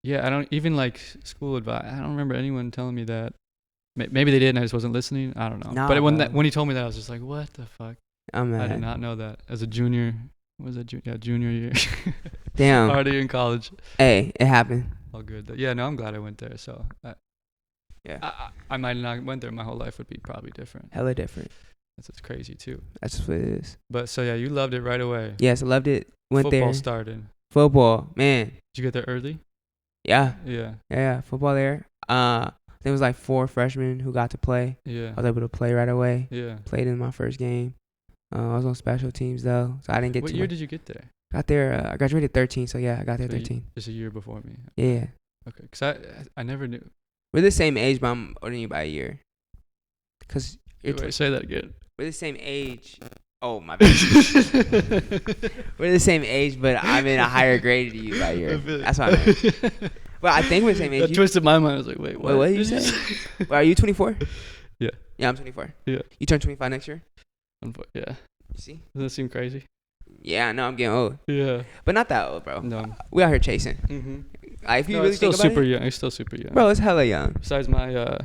yeah, I don't even like school advice. I don't remember anyone telling me that. Maybe they did and I just wasn't listening. I don't know. Nah, but when he told me that, I was just like, what the fuck? I'm mad. I did not know that. As a junior, was that junior year? Damn. Already in college. Hey, it happened. All good. Yeah, no, I'm glad I went there. So I might have not went there. My whole life would be probably different. Hella different. That's crazy too. That's what it is. But so yeah, you loved it right away. Yes, I loved it. Went Football there. Started. Football, man. Did you get there early? Yeah. Yeah. Football there. There was like 4 freshmen who got to play. Yeah. I was able to play right away. Yeah. Played in my first game. I was on special teams though, so I didn't get. What year did you get there? Got there. I graduated 13, so yeah, I got there 13. Just a year before me. Yeah. Okay, because I never knew. We're the same age, but I'm older than you by a year. Cause Wait, say that again. we're the same age. Oh my bad. We're the same age, but I'm in a higher grade than you by a year. That's what I meant. Well, I think we're the same age. That twisted my mind. I was like, wait, what? Wait, what did you say? Well, are you 24? Yeah. Yeah, I'm 24. Yeah. You turn 25 next year? Yeah. You see? Doesn't that seem crazy? Yeah, I know I'm getting old. Yeah. But not that old, bro. No. We out here chasing. Mm-hmm. Like, if you No, really it's still think about super it, young. It's still super young. bro, it's hella young. Besides my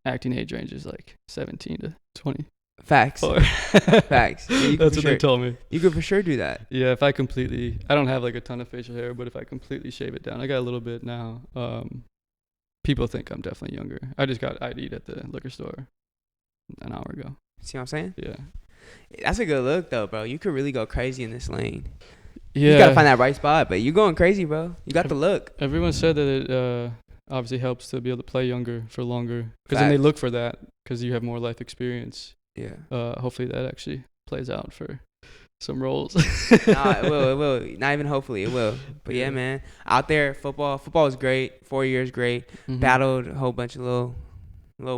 acting age range is like 17 to 20. Facts. Facts. Yeah, That's what they told me. You could for sure do that. Yeah, if I don't have like a ton of facial hair, but if I completely shave it down, I got a little bit now. People think I'm definitely younger. I just got ID'd at the liquor store an hour ago. See what I'm saying? Yeah. That's a good look, though, bro. You could really go crazy in this lane. Yeah. You gotta find that right spot, but you going crazy, bro. You got the look. Everyone said that it obviously helps to be able to play younger for longer, because then they look for that because you have more life experience. Yeah. Hopefully that actually plays out for some roles. Nah, it will. Not even hopefully, it will. But yeah, man. Out there, football is great. 4 years, great. Mm-hmm. Battled a whole bunch of little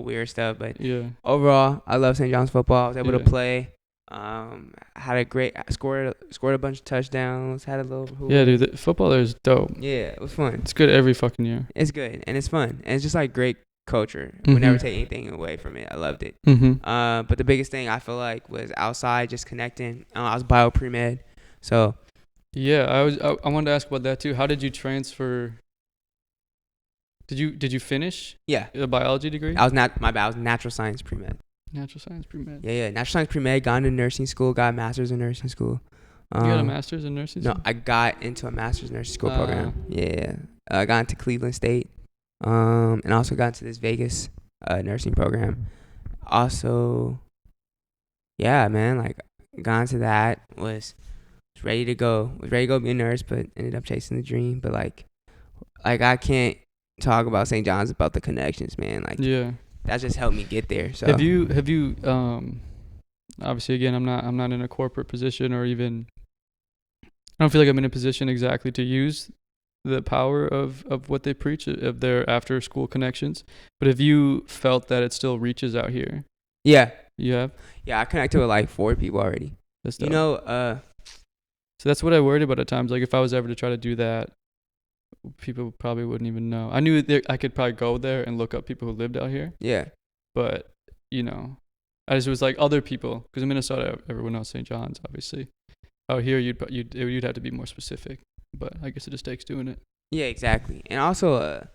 weird stuff, but yeah. overall, I love St. John's football. I was able to play. Had a great scored a bunch of touchdowns. Had a little hoop. Yeah, dude. Football there is dope. Yeah, it was fun. It's good every fucking year. It's good and it's fun and it's just like great culture. Mm-hmm. Would never take anything away from it. I loved it. Mm-hmm. But the biggest thing I feel like was outside, just connecting. I was bio pre-med, so yeah, I wanted to ask about that too. How did you transfer? Did you finish? Yeah, a biology degree. I was natural science pre-med. Natural science pre-med. Yeah, natural science pre-med. Got into nursing school. Got a master's in nursing school. You got a master's in nursing school? No, I got into a master's in nursing school program. Yeah, I got into Cleveland State, and also got into this Vegas nursing program. Also, yeah, man, like got into that. Was ready to go. Was ready to go be a nurse, but ended up chasing the dream. But like I can't talk about St. John's about the connections, man. Like, yeah, that just helped me get there. So have you obviously again I'm not in a corporate position, or even I don't feel like I'm in a position exactly to use the power of what they preach, of their after school connections, but have you felt that it still reaches out here? Yeah, You have? I connected with like 4 people already. That's dope. You know, so that's what I worried about at times. Like if I was ever to try to do that, people probably wouldn't even know. I knew I could probably go there and look up people who lived out here. Yeah. But, I just was like other people, because in Minnesota, everyone knows St. John's, obviously. Out here, you'd have to be more specific. But I guess it just takes doing it. Yeah, exactly. And also,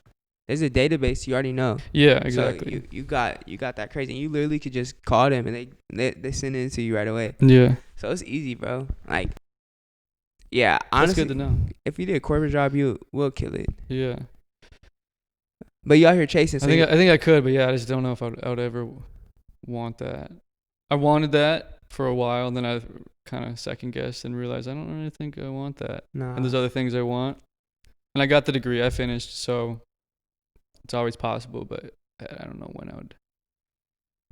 there's a database you already know. Yeah, exactly. So you got that crazy. And you literally could just call them and they send it to you right away. Yeah. So it's easy, bro. Like, yeah, honestly, that's good to know. If you did a corporate job, you will kill it. Yeah. But you out here chasing. So I think I could, but yeah, I just don't know if I would ever want that. I wanted that for a while, and then I kind of second guessed and realized I don't really think I want that. Nah. And there's other things I want. And I got the degree, I finished, so it's always possible, but I don't know when I would.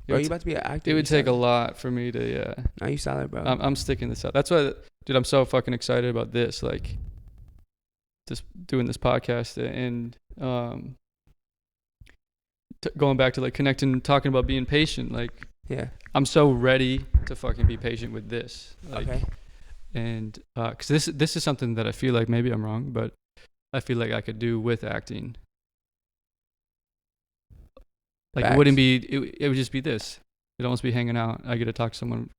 Bro, you about to be an actor. It would take a lot for me to, yeah. No, you solid, bro. I'm sticking this out. That's why, dude, I'm so fucking excited about this, like, just doing this podcast and going back to, like, connecting, talking about being patient, like, yeah. I'm so ready to fucking be patient with this. Like, okay. And because this is something that I feel like maybe I'm wrong, but I feel like I could do with acting. Like, Facts. it wouldn't be, it would just be this. It'd almost be hanging out. I get to talk to someone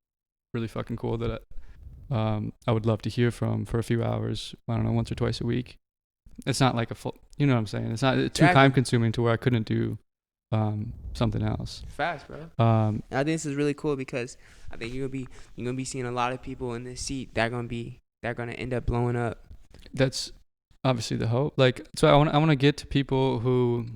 really fucking cool that I would love to hear from for a few hours, I don't know, once or twice a week. It's not like a full, you know what I'm saying? It's not too time consuming to where I couldn't do something else. Fast, bro. I think this is really cool because I think you're gonna be seeing a lot of people in this seat that are gonna end up blowing up. That's obviously the hope. Like, so I want to get to people who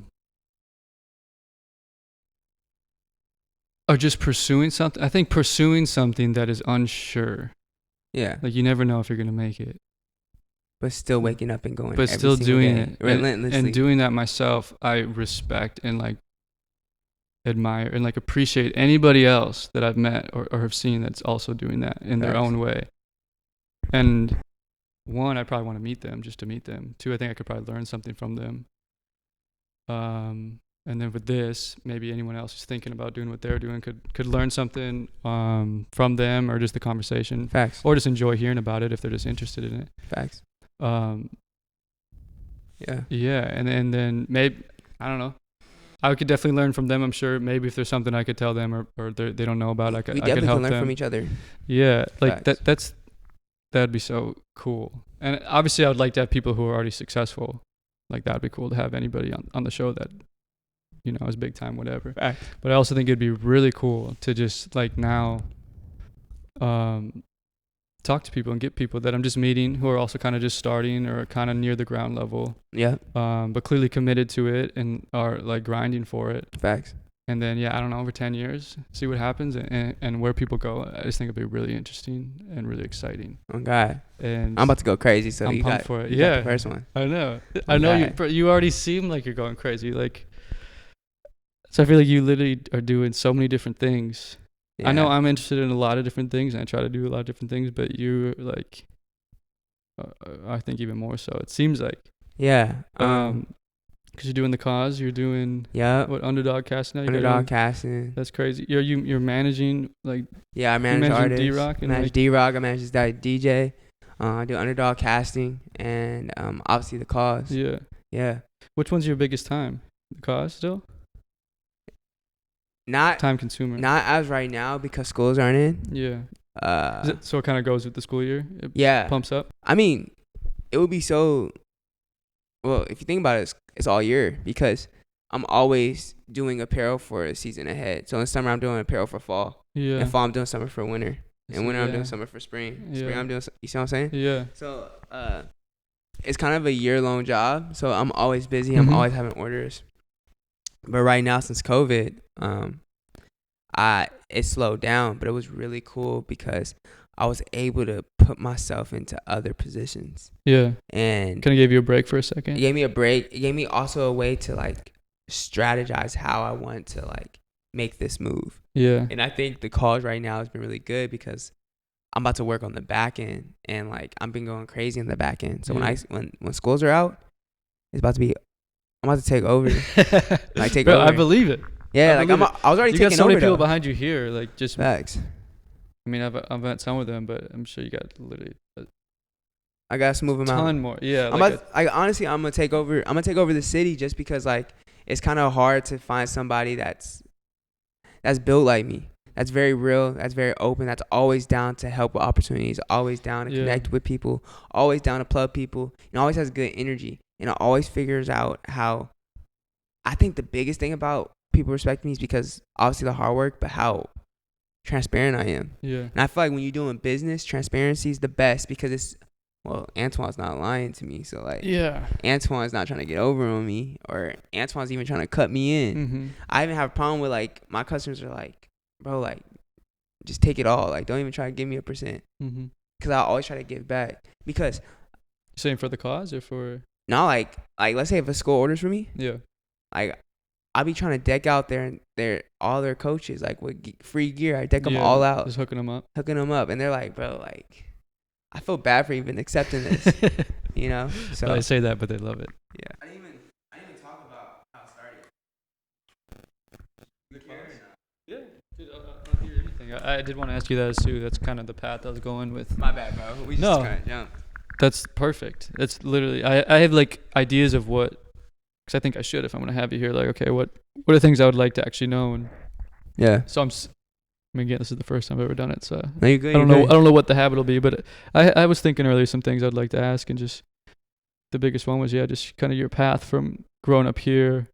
are just pursuing something. I think pursuing something that is unsure. Yeah. Like, you never know if you're gonna make it. But still waking up and going. But still doing it relentlessly. and doing that myself. I respect and like admire and like appreciate anybody else that I've met or have seen that's also doing that in their own way. And one, I probably want to meet them just to meet them. Two, I think I could probably learn something from them. And then with this, maybe anyone else who's thinking about doing what they're doing could learn something from them, or just the conversation. Facts. Or just enjoy hearing about it if they're just interested in it. Facts. Yeah. Yeah, and then maybe, I don't know, I could definitely learn from them. I'm sure maybe if there's something I could tell them or they don't know about, I could help them. We definitely can learn from each other. Yeah, like Facts. that'd be so cool. And obviously, I would like to have people who are already successful. Like, that'd be cool to have anybody on the show that, you know, is big time, whatever. Facts. But I also think it'd be really cool to just, like, now talk to people and get people that I'm just meeting who are also kind of just starting or kind of near the ground level. Yeah. But clearly committed to it and are, like, grinding for it. Facts. And then, yeah, I don't know, over 10 years, see what happens and where people go. I just think it'd be really interesting and really exciting. Oh, God. And I'm about to go crazy, so I'm you pumped got, for it. you Yeah. got the first one. I know. Oh, I know God. you already seem like you're going crazy. Like, so I feel like you literally are doing so many different things. Yeah. I know I'm interested in a lot of different things, and I try to do a lot of different things, but you're like, I think even more so. It seems like. Yeah. Because you're doing the cause, you're doing what, underdog casting now. Underdog casting. That's crazy. You're managing, like. Yeah, I manage artists. D-Rock I manage D-Rock. I manage this guy DJ. I do underdog casting and obviously the cause. Yeah. Yeah. Which one's your biggest time? The cause still? Not time consumer. Not as right now because schools aren't in. Yeah. So it kind of goes with the school year? Yeah. Pumps up? I mean, it would be so. Well, if you think about it, it's all year because I'm always doing apparel for a season ahead. So in summer, I'm doing apparel for fall. Yeah. In fall, I'm doing summer for winter. In winter, yeah. I'm doing summer for spring. Spring, Yeah. I'm doing. You see what I'm saying? Yeah. So it's kind of a year-long job. So I'm always busy. I'm always having orders. But right now, since COVID, it slowed down. But it was really cool because I was able to put myself into other positions. Yeah. And kind of gave you a break for a second. It gave me a break. It gave me also a way to like strategize how I want to like make this move. Yeah. And I think the cause right now has been really good because I'm about to work on the back end and like I've been going crazy in the back end. So when schools are out, I'm about to take over. Like take Bro, over. I believe it. Yeah, I was already taking over. You got so many people though. behind you here, like just Facts. I mean, I've met some of them, but I'm sure you got literally I gotta smooth them out. ton more. Yeah. Honestly, I'm gonna take over. I'm gonna take over the city just because like it's kind of hard to find somebody that's built like me. That's very real. That's very open. That's always down to help with opportunities. Always down to connect with people. Always down to plug people. And always has good energy. And always figures out how. I think the biggest thing about people respecting me is because obviously the hard work, but how transparent I am. Yeah. And I feel like when you're doing business, transparency is the best because it's. Well, Antoine's not lying to me, so like, yeah, Antoine's not trying to get over on me, or Antoine's even trying to cut me in. Mm-hmm. I even have a problem with like my customers are like, bro, like, just take it all. Like, don't even try to give me a %. Mm-hmm. Because I always try to give back. Because you're saying for the cause or for now, like let's say if a school orders for me, yeah, like I'll be trying to deck out all their coaches like with free gear. I deck them all out, just hooking them up, and they're like, bro, like. I feel bad for even accepting this, you know. So well, they say that, but they love it. Yeah. I didn't even talk about how it started. Yeah, dude, I'll hear everything. I did want to ask you that too. That's kind of the path I was going with. My bad, bro. We just kind of jumped. That's perfect. That's literally. I have like ideas of what, because I think I should if I'm gonna have you here. Like, okay, what are things I would like to actually know? And yeah. So I mean, again, this is the first time I've ever done it, so no, you're good, I don't know what the habit will be, but I was thinking earlier some things I'd like to ask, and just the biggest one was just kind of your path from growing up here,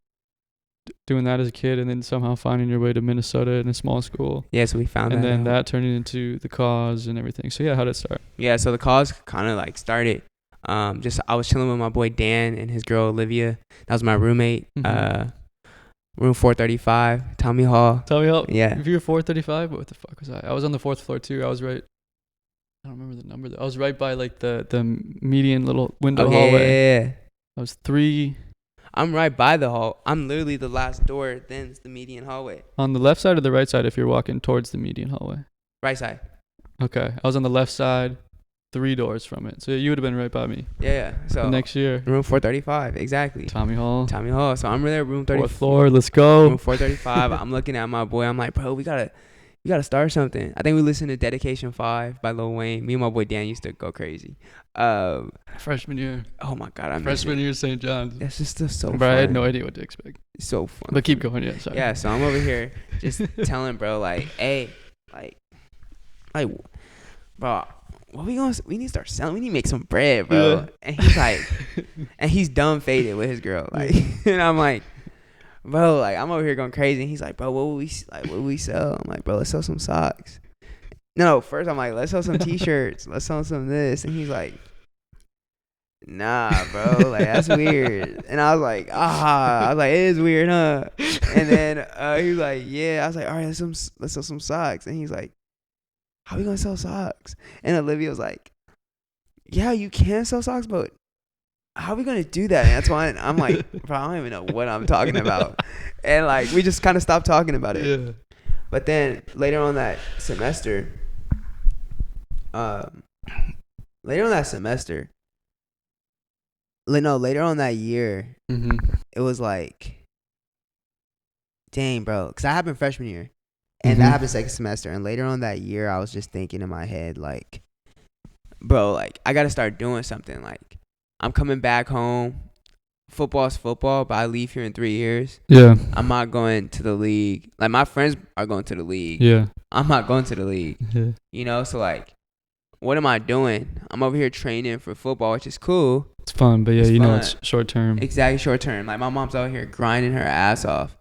doing that as a kid, and then somehow finding your way to Minnesota in a small school. Yeah, so we found and that. And then that turning into the cause and everything. So yeah, how did it start? Yeah, so the cause kind of like started. Just I was chilling with my boy Dan and his girl Olivia. That was my roommate. Mm-hmm. Room 435, Tommy Hall. Yeah. If you were 435, what the fuck was I? I was on the 4th floor too. I was right. I don't remember the number though. I was right by like the median little window hallway. Yeah. I was 3. I'm right by the hall. I'm literally the last door. Then it's the median hallway. On the left side or the right side if you're walking towards the median hallway? Right side. Okay. I was on the left side, 3 doors from it. So you would have been right by me. Yeah. So the next year. room 435, exactly. Tommy Hall. So I'm there, room 30. 4th floor. Let's go. Room 435. I'm looking at my boy. I'm like, bro, we gotta start something. I think we listened to Dedication 5 by Lil Wayne. Me and my boy Dan used to go crazy. Freshman year. Oh my God, I miss Freshman it. year St. John's. That's just so fun. Bro, I had no idea what to expect. It's so fun. But keep going, yeah. Sorry. Yeah, so I'm over here just telling bro, like, hey, like, bro, we need to start selling. We need to make some bread, bro. Yeah. And he's like, and he's dumb faded with his girl, like, and I'm like, bro, like, I'm over here going crazy. And he's like, bro, what would we sell? I'm like, bro, let's sell some socks. No, first I'm like, let's sell some t-shirts. Let's sell some this. And he's like, nah, bro, like, that's weird. And I was like, it is weird, huh? And then he was like, yeah. I was like, all right, let's sell some socks. And he's like, how are we gonna sell socks? And Olivia was like, yeah, you can sell socks, but how are we gonna do that? And that's why I'm like, bro, I don't even know what I'm talking about. And like, we just kind of stopped talking about it. Yeah. But then later on that semester, later on that year, it was like, dang, bro, because that happened freshman year, and that happened second semester, and later on that year, I was just thinking in my head, like, bro, like, I gotta start doing something. Like, I'm coming back home. Football's football, but I leave here in 3 years. Yeah. I'm not going to the league. Like, my friends are going to the league. Yeah. I'm not going to the league. Yeah. You know, so like, what am I doing? I'm over here training for football, which is cool. It's fun, but yeah, It's you know fun. it's short term. Exactly, short term. Like, my mom's out here grinding her ass off.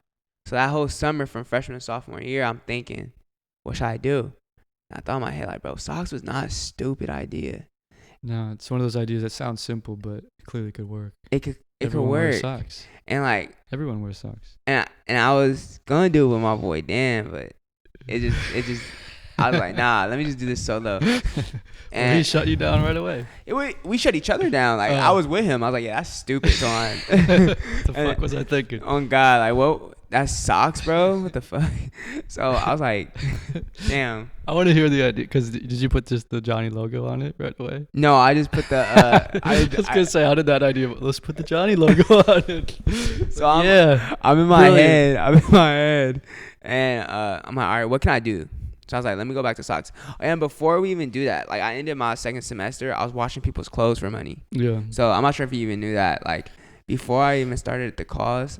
So that whole summer from freshman to sophomore year, I'm thinking, what should I do? And I thought in my head, like, bro, socks was not a stupid idea. No, it's one of those ideas that sounds simple, but it clearly could work. It could Everyone work. wears socks. And like, Everyone wears socks. and I was gonna do it with my boy Dan, but it just I was like, nah, let me just do this solo. Well, he shut you down right away. We shut each other down. Like, I was with him. I was like, yeah, that's stupid. So The fuck was I thinking? On God, like, what? That's socks, bro. What the fuck? So I was like, damn. I want to hear the idea, because did you put just the Johnny logo on it right away? No, I just put the. I was gonna say, how did that idea? Let's put the Johnny logo on it. So I'm in my head. And I'm like, all right, what can I do? So I was like, let me go back to socks. And before we even do that, like, I ended my second semester, I was washing people's clothes for money. Yeah. So I'm not sure if you even knew that. Like, before I even started the cause,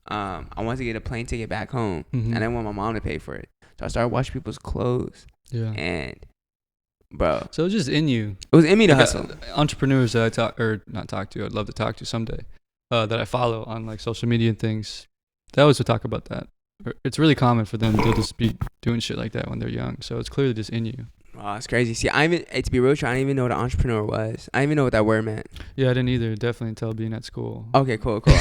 I wanted to get a plane ticket back home, and I didn't want my mom to pay for it. So I started washing people's clothes. Yeah. And, bro, So it was just in you. it was in me to hustle. Entrepreneurs that I'd love to talk to someday, that I follow on like social media and things, they always would talk about that. It's really common for them to just be doing shit like that when they're young. So it's clearly just in you. Oh, it's crazy. See, to be real with you, I didn't even know what an entrepreneur was. I didn't even know what that word meant. Yeah, I didn't either. Definitely until being at school. Okay, cool. All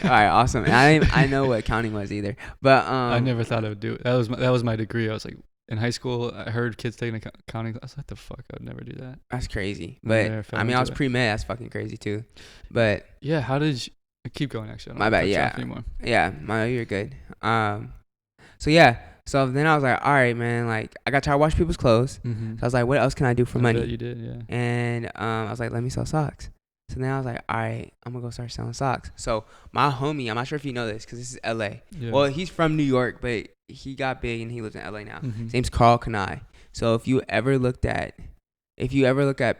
right, awesome. And I didn't know what accounting was either. But I never thought I would do it. That was my degree. I was like, in high school, I heard kids taking accounting. I was like, the fuck, I would never do that. That's crazy. But I mean, I was pre-med. That's fucking crazy too. But yeah, how did you keep going? Actually, I don't my bad. Yeah, anymore. Yeah, you're good. So yeah. So then I was like, all right, man. Like, I got tired of washing people's clothes. So I was like, what else can I do for money? Bet you did, yeah. And I was like, let me sell socks. So then I was like, all right, I'm gonna go start selling socks. So my homie, I'm not sure if you know this, because this is LA. Yeah. Well, he's from New York, but he got big and he lives in LA now. His name's Carl Kanai. So if you ever look at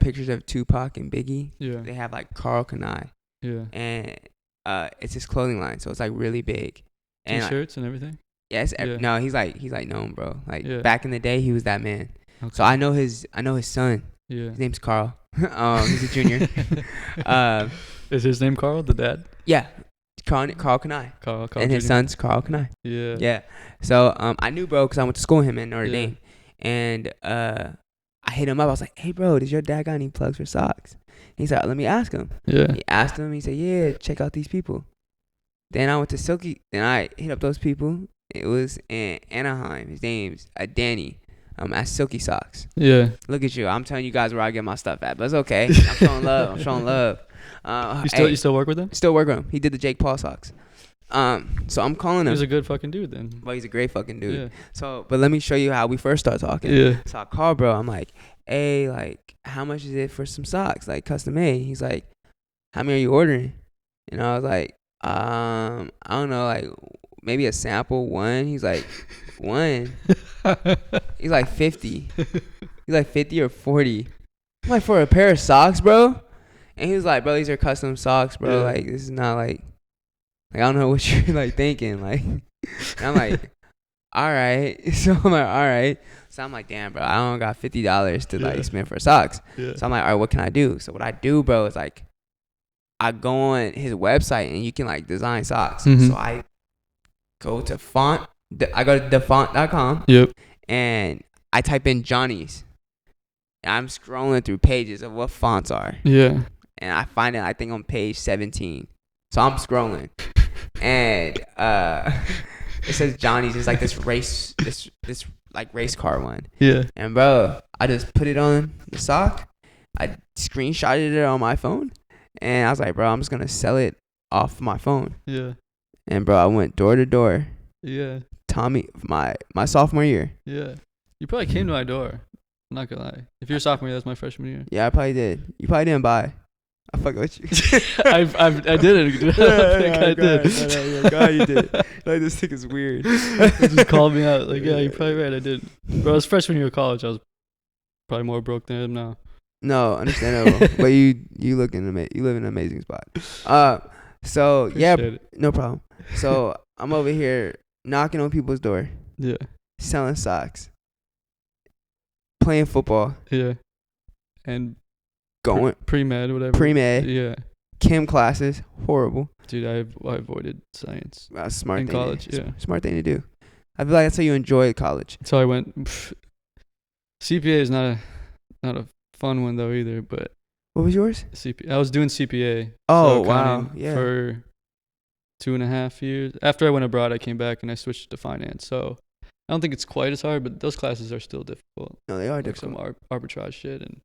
pictures of Tupac and Biggie, they have like Carl Kanai. Yeah. And it's his clothing line, so it's like really big. And T-shirts and everything. Yes, Yeah. no, he's like known, bro. Like, back in the day, he was that man. Okay. So I know his son. Yeah. His name's Carl. He's a junior. Is his name Carl, the dad? Yeah, Carl Kanai. Carl And his Jr.? son's Carl Kanai. Yeah. Yeah. So I knew bro because I went to school with him in Notre Yeah. Dame, and I hit him up. I was like, hey bro, does your dad got any plugs for socks? He said, let me ask him. Yeah. He asked him. He said, yeah, check out these people. Then I went to Silky. Then I hit up those people. It was in Anaheim. His name's Danny. At Silky Socks. Yeah. Look at you. I'm telling you guys where I get my stuff at, but it's okay. I'm showing love. You still work with him? Still work with him. He did the Jake Paul socks. So I'm calling He him. was a good fucking dude then. Well, he's a great fucking dude. Yeah. So, but let me show you how we first started talking. Yeah. So I call bro. I'm like, hey, like, how much is it for some socks, like custom made? He's like, how many are you ordering? And I was like, I don't know, like maybe a sample one. He's like, one. He's like 50. He's like 50 or 40. I'm like, for a pair of socks, bro? And he was like, bro, these are custom socks, bro. Yeah. Like, this is not like I don't know what you're like thinking. Like, and I'm like, all right. So I'm like, all right. So I'm like, damn, bro, I don't got $50 to like spend for socks. Yeah. So I'm like, all right, what can I do? So what I do, bro, is like, I go on his website and you can like design socks. Mhm. So I go to I go to defont.com. Yep. And I type in Johnny's. And I'm scrolling through pages of what fonts are. Yeah. And I find it, I think, on page 17. So I'm scrolling. And it says Johnny's. It's like this race car one. Yeah. And bro, I just put it on the sock. I screenshotted it on my phone. And I was like, bro, I'm just going to sell it off my phone. Yeah. And bro, I went door to door. Yeah. Tommy, my sophomore year. Yeah. You probably came to my door. I'm not gonna lie. If you're a sophomore year, that's my freshman year. Yeah, I probably did. You probably didn't buy. I fuck with you. I didn't. Dude. I think I did. God, you did. Like, this thing is weird. He just called me out. Like, yeah, you're probably right. I did. Bro, I was freshman year of college. I was probably more broke than I am now. No, understandable. But you live in an amazing spot. So yeah, Appreciate it. no problem. So I'm over here knocking on people's door, Yeah. selling socks, playing football, Yeah. And going pre-med, whatever. pre-med, Yeah. chem classes, horrible. Dude, I avoided science That's a smart in thing. college. Yeah. Smart thing to do. I feel like that's how you enjoy college. So I went. CPA is not a fun one though either, but What was yours? I was doing CPA. Oh, so wow. accounting Yeah. For 2.5 years. After I went abroad, I came back and I switched to finance. So I don't think it's quite as hard, but those classes are still difficult. No, they are Like difficult. some arbitrage shit, and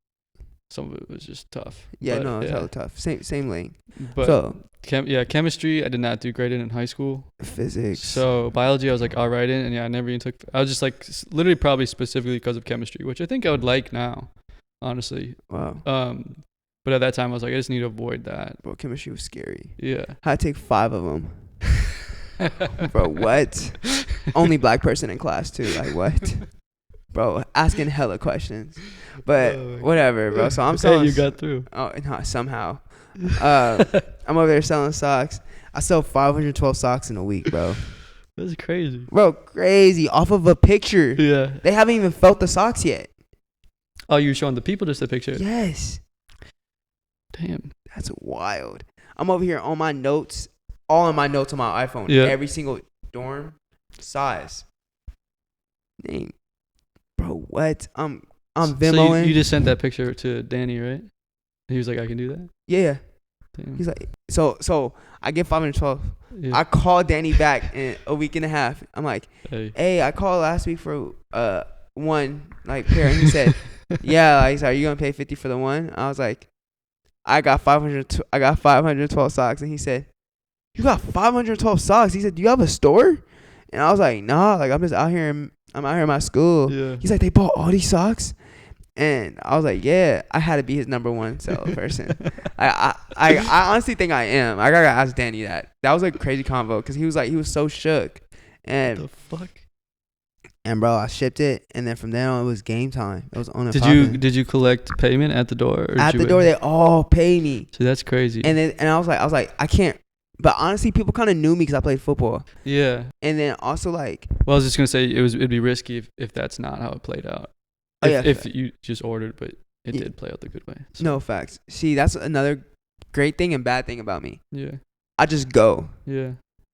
some of it was just tough. Yeah, But, no, it's hella tough. Same lane. But So chemistry I did not do great in high school. physics. So biology I was like all right in, and yeah, I never even took. I was just like literally probably specifically because of chemistry, which I think I would like now, honestly. Wow. But at that time I was like, I just need to avoid that. Bro, chemistry was scary. Yeah. I had to take 5 of them. Bro, what? Only black person in class too. Like what? Bro, asking hella questions. But whatever, bro. So I'm selling. Hey, you got through. Oh no, somehow. I'm over there selling socks. I sell 512 socks in a week, bro. That's crazy. Bro, crazy. Off of a picture. Yeah. They haven't even felt the socks yet. Oh, you showing the people just a picture? Yes. Damn. That's wild. I'm over here on my notes, all in my notes on my iPhone. Yeah. Every single dorm size. Dang. Bro, what? I'm Venmoing. So you just sent that picture to Danny, right? He was like, I can do that? Yeah. Damn. He's like, so I get 512. Yeah. I called Danny back in a week and a half. I'm like, Hey. hey, I called last week for one like pair, and he said, yeah, like, so are you gonna pay 50 for the one? I was like, I got 512 socks, and he said, you got 512 socks? He said, do you have a store? And I was like, nah, like I'm out here in my school. Yeah. He's like, they bought all these socks? And I was like, yeah, I had to be his number one salesperson. I honestly think I am. I gotta ask Danny that. That was a crazy convo because he was so shook. And What the fuck? And bro, I shipped it, and then from then on, it was game time. It was on. Did you collect payment at the door? Or at the door? They all pay me. See, that's crazy. And I was like, I can't. But honestly, people kind of knew me because I played football. Yeah. And then also like. Well, I was just gonna say it'd be risky if that's not how it played out. If you just ordered, but it did play out the good way. So. No facts. See, that's another great thing and bad thing about me. Yeah. I just go. Yeah.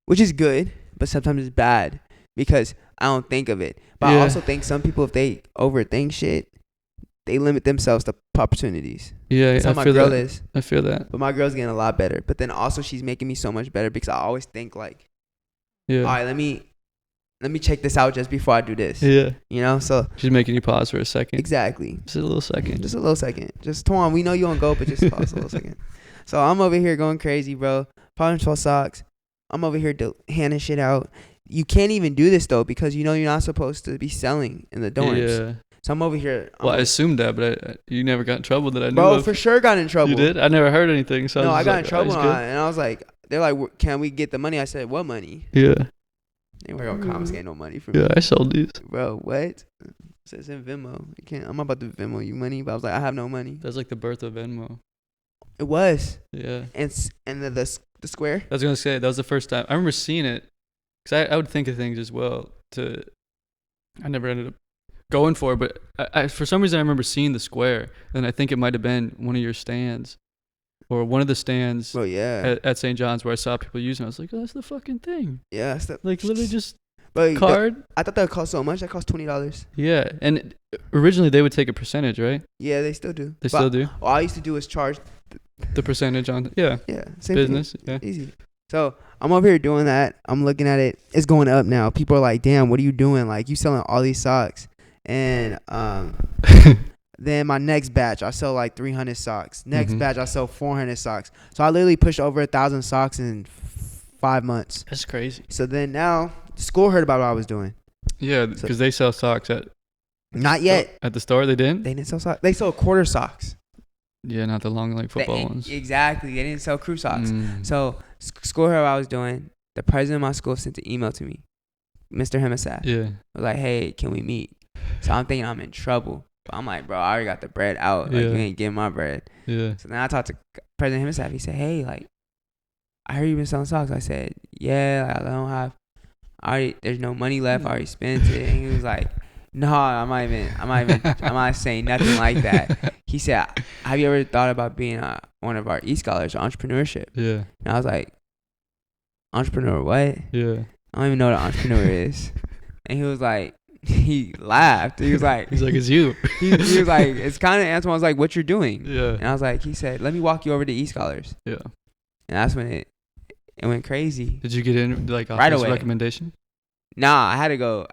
Which is good, but sometimes it's bad because I don't think of it. But I also think some people, if they overthink shit, they limit themselves to opportunities. Yeah, That's how my girl is. I feel that. But my girl's getting a lot better. But then also she's making me so much better because I always think like, Yeah. all right, let me check this out just before I do this. Yeah. You know, so She's making you pause for a second. exactly. Just a little second. Just a little second. Just Twan, we know you on go, but just pause a little second. So I'm over here going crazy, bro. 512 socks. I'm over here handing shit out. You can't even do this though because you know you're not supposed to be selling in the dorms. Yeah. So I'm over here. Well, I assumed that, but you never got in trouble that I knew Bro, of. for sure got in trouble. You did? I never heard anything. So no, I got like, in trouble and I was like, they're like, can we get the money? I said, what money? Yeah. They were gonna confiscate no money from me. Yeah, I sold these. Bro, what? It says in Venmo. You can't. I'm about to Venmo you money, but I was like, I have no money. That's like the birth of Venmo. It was. Yeah. And the square. I was gonna say that was the first time I remember seeing it, because I would think of things as well. I never ended up going for it, but I for some reason I remember seeing the square, and I think it might have been one of your stands, or one of the stands. Oh yeah. At St. John's where I saw people using it. I was like, oh, that's the fucking thing. Yeah. Like literally just but card. I thought that would cost so much. That cost $20. Yeah, and originally they would take a percentage, right? Yeah, they still do. They still do. All I used to do was charge The percentage on same business. thing. Yeah. Easy. So I'm over here doing that. I'm looking at it. It's going up now. People are like, damn, what are you doing? Like, you selling all these socks. And then my next batch, I sell like 300 socks. Next batch, I sell 400 socks. So I literally pushed over 1,000 socks in 5 months. That's crazy. So then now the school heard about what I was doing. Yeah, because they sell socks at. Not yet. At the store, they didn't. They didn't sell socks. They sold quarter socks. Yeah, not the long leg football ones. Exactly. They didn't sell crew socks. So school heard what I was doing. The president of my school sent an email to me, Mr. Hemisaf. Yeah. Was like, hey, can we meet? So I'm thinking I'm in trouble. But I'm like, bro, I already got the bread out. Like, you ain't getting my bread. Yeah. So then I talked to President Hemisaf. He said, hey, like, I heard you been selling socks. I said, yeah, I don't have, there's no money left. I already spent it. And he was like, no, I'm not saying nothing like that. He said, have you ever thought about being one of our e-scholars, entrepreneurship? Yeah. And I was like, entrepreneur what? Yeah. I don't even know what an entrepreneur is. And he was like, he laughed. He was like, it's you. he was like, it's kind of, Antoine was like, what you're doing. Yeah. And I was like, he said, let me walk you over to e-scholars. Yeah. And that's when it went crazy. Did you get in like off Right his away. recommendation? Nah, I had to go.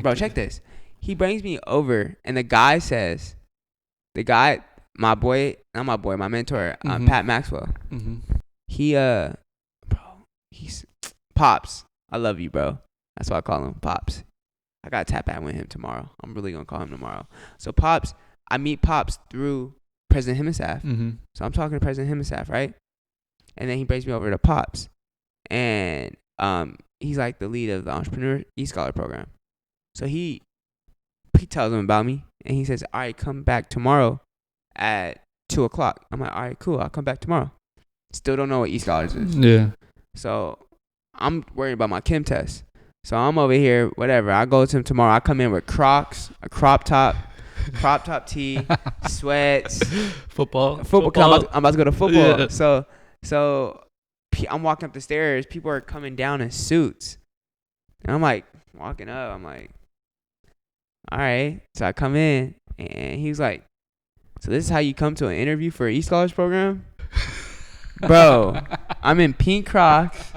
Bro, check this. He brings me over, and the guy says, my mentor, Pat Maxwell. He, he's Pops. I love you, bro. That's why I call him Pops. I got to tap out with him tomorrow. I'm really going to call him tomorrow. So Pops, I meet Pops through President Hemisaf. So I'm talking to President Hemisaf, right? And then he brings me over to Pops. And he's like the lead of the Entrepreneur e-Scholar program. So he tells him about me. And he says, all right, come back tomorrow at 2 o'clock. I'm like, all right, cool. I'll come back tomorrow. Still don't know what e-Scholars is. Yeah. So I'm worried about my chem test. So I'm over here, whatever. I go to him tomorrow. I come in with Crocs, a crop top tee, sweats, football. I'm about to go to football. Yeah. So I'm walking up the stairs. People are coming down in suits, and I'm like walking up. I'm like, all right. So I come in, and he's like, so this is how you come to an interview for an e-Scholars program, bro. I'm in pink Crocs,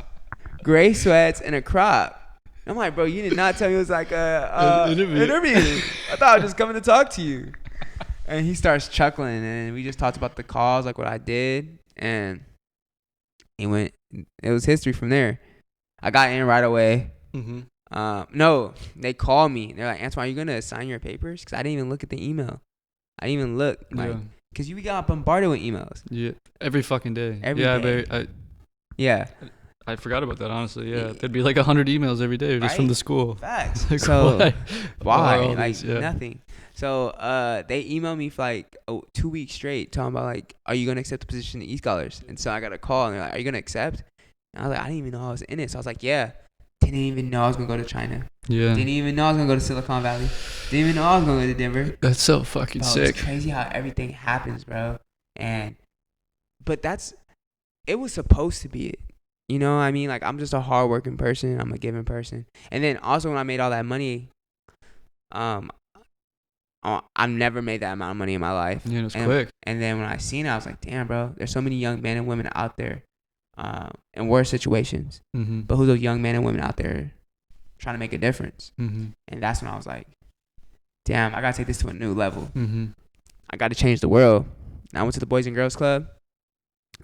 gray sweats, and a crop. I'm like, bro, you did not tell me it was like a interview. I thought I was just coming to talk to you. And he starts chuckling, and we just talked about the calls, like what I did, and it was history from there. I got in right away. No, they called me. They're like, Antoine, are you going to sign your papers? Because I didn't even look at the email. I didn't even look. Because you got bombarded with emails. Yeah, every fucking day. Every day. Yeah. I forgot about that, honestly. Yeah, there'd be like 100 emails every day just from the school. Facts. Like, so why? Like nothing. So they emailed me for like 2 weeks straight, talking about like, are you gonna accept the position of e-Scholars? And so I got a call, and they're like, are you gonna accept? And I was like, I didn't even know I was in it. So I was like, yeah. Didn't even know I was gonna go to China. Yeah. Didn't even know I was gonna go to Silicon Valley. Didn't even know I was gonna go to Denver. That's so fucking sick. It's crazy how everything happens, bro. But it was supposed to be it. You know what I mean? Like, I'm just a hardworking person. I'm a giving person. And then also when I made all that money, I've never made that amount of money in my life. Yeah, it was quick. And then when I seen it, I was like, damn, bro, there's so many young men and women out there in worse situations. But who's those young men and women out there trying to make a difference? And that's when I was like, damn, I got to take this to a new level. I got to change the world. And I went to the Boys and Girls Club.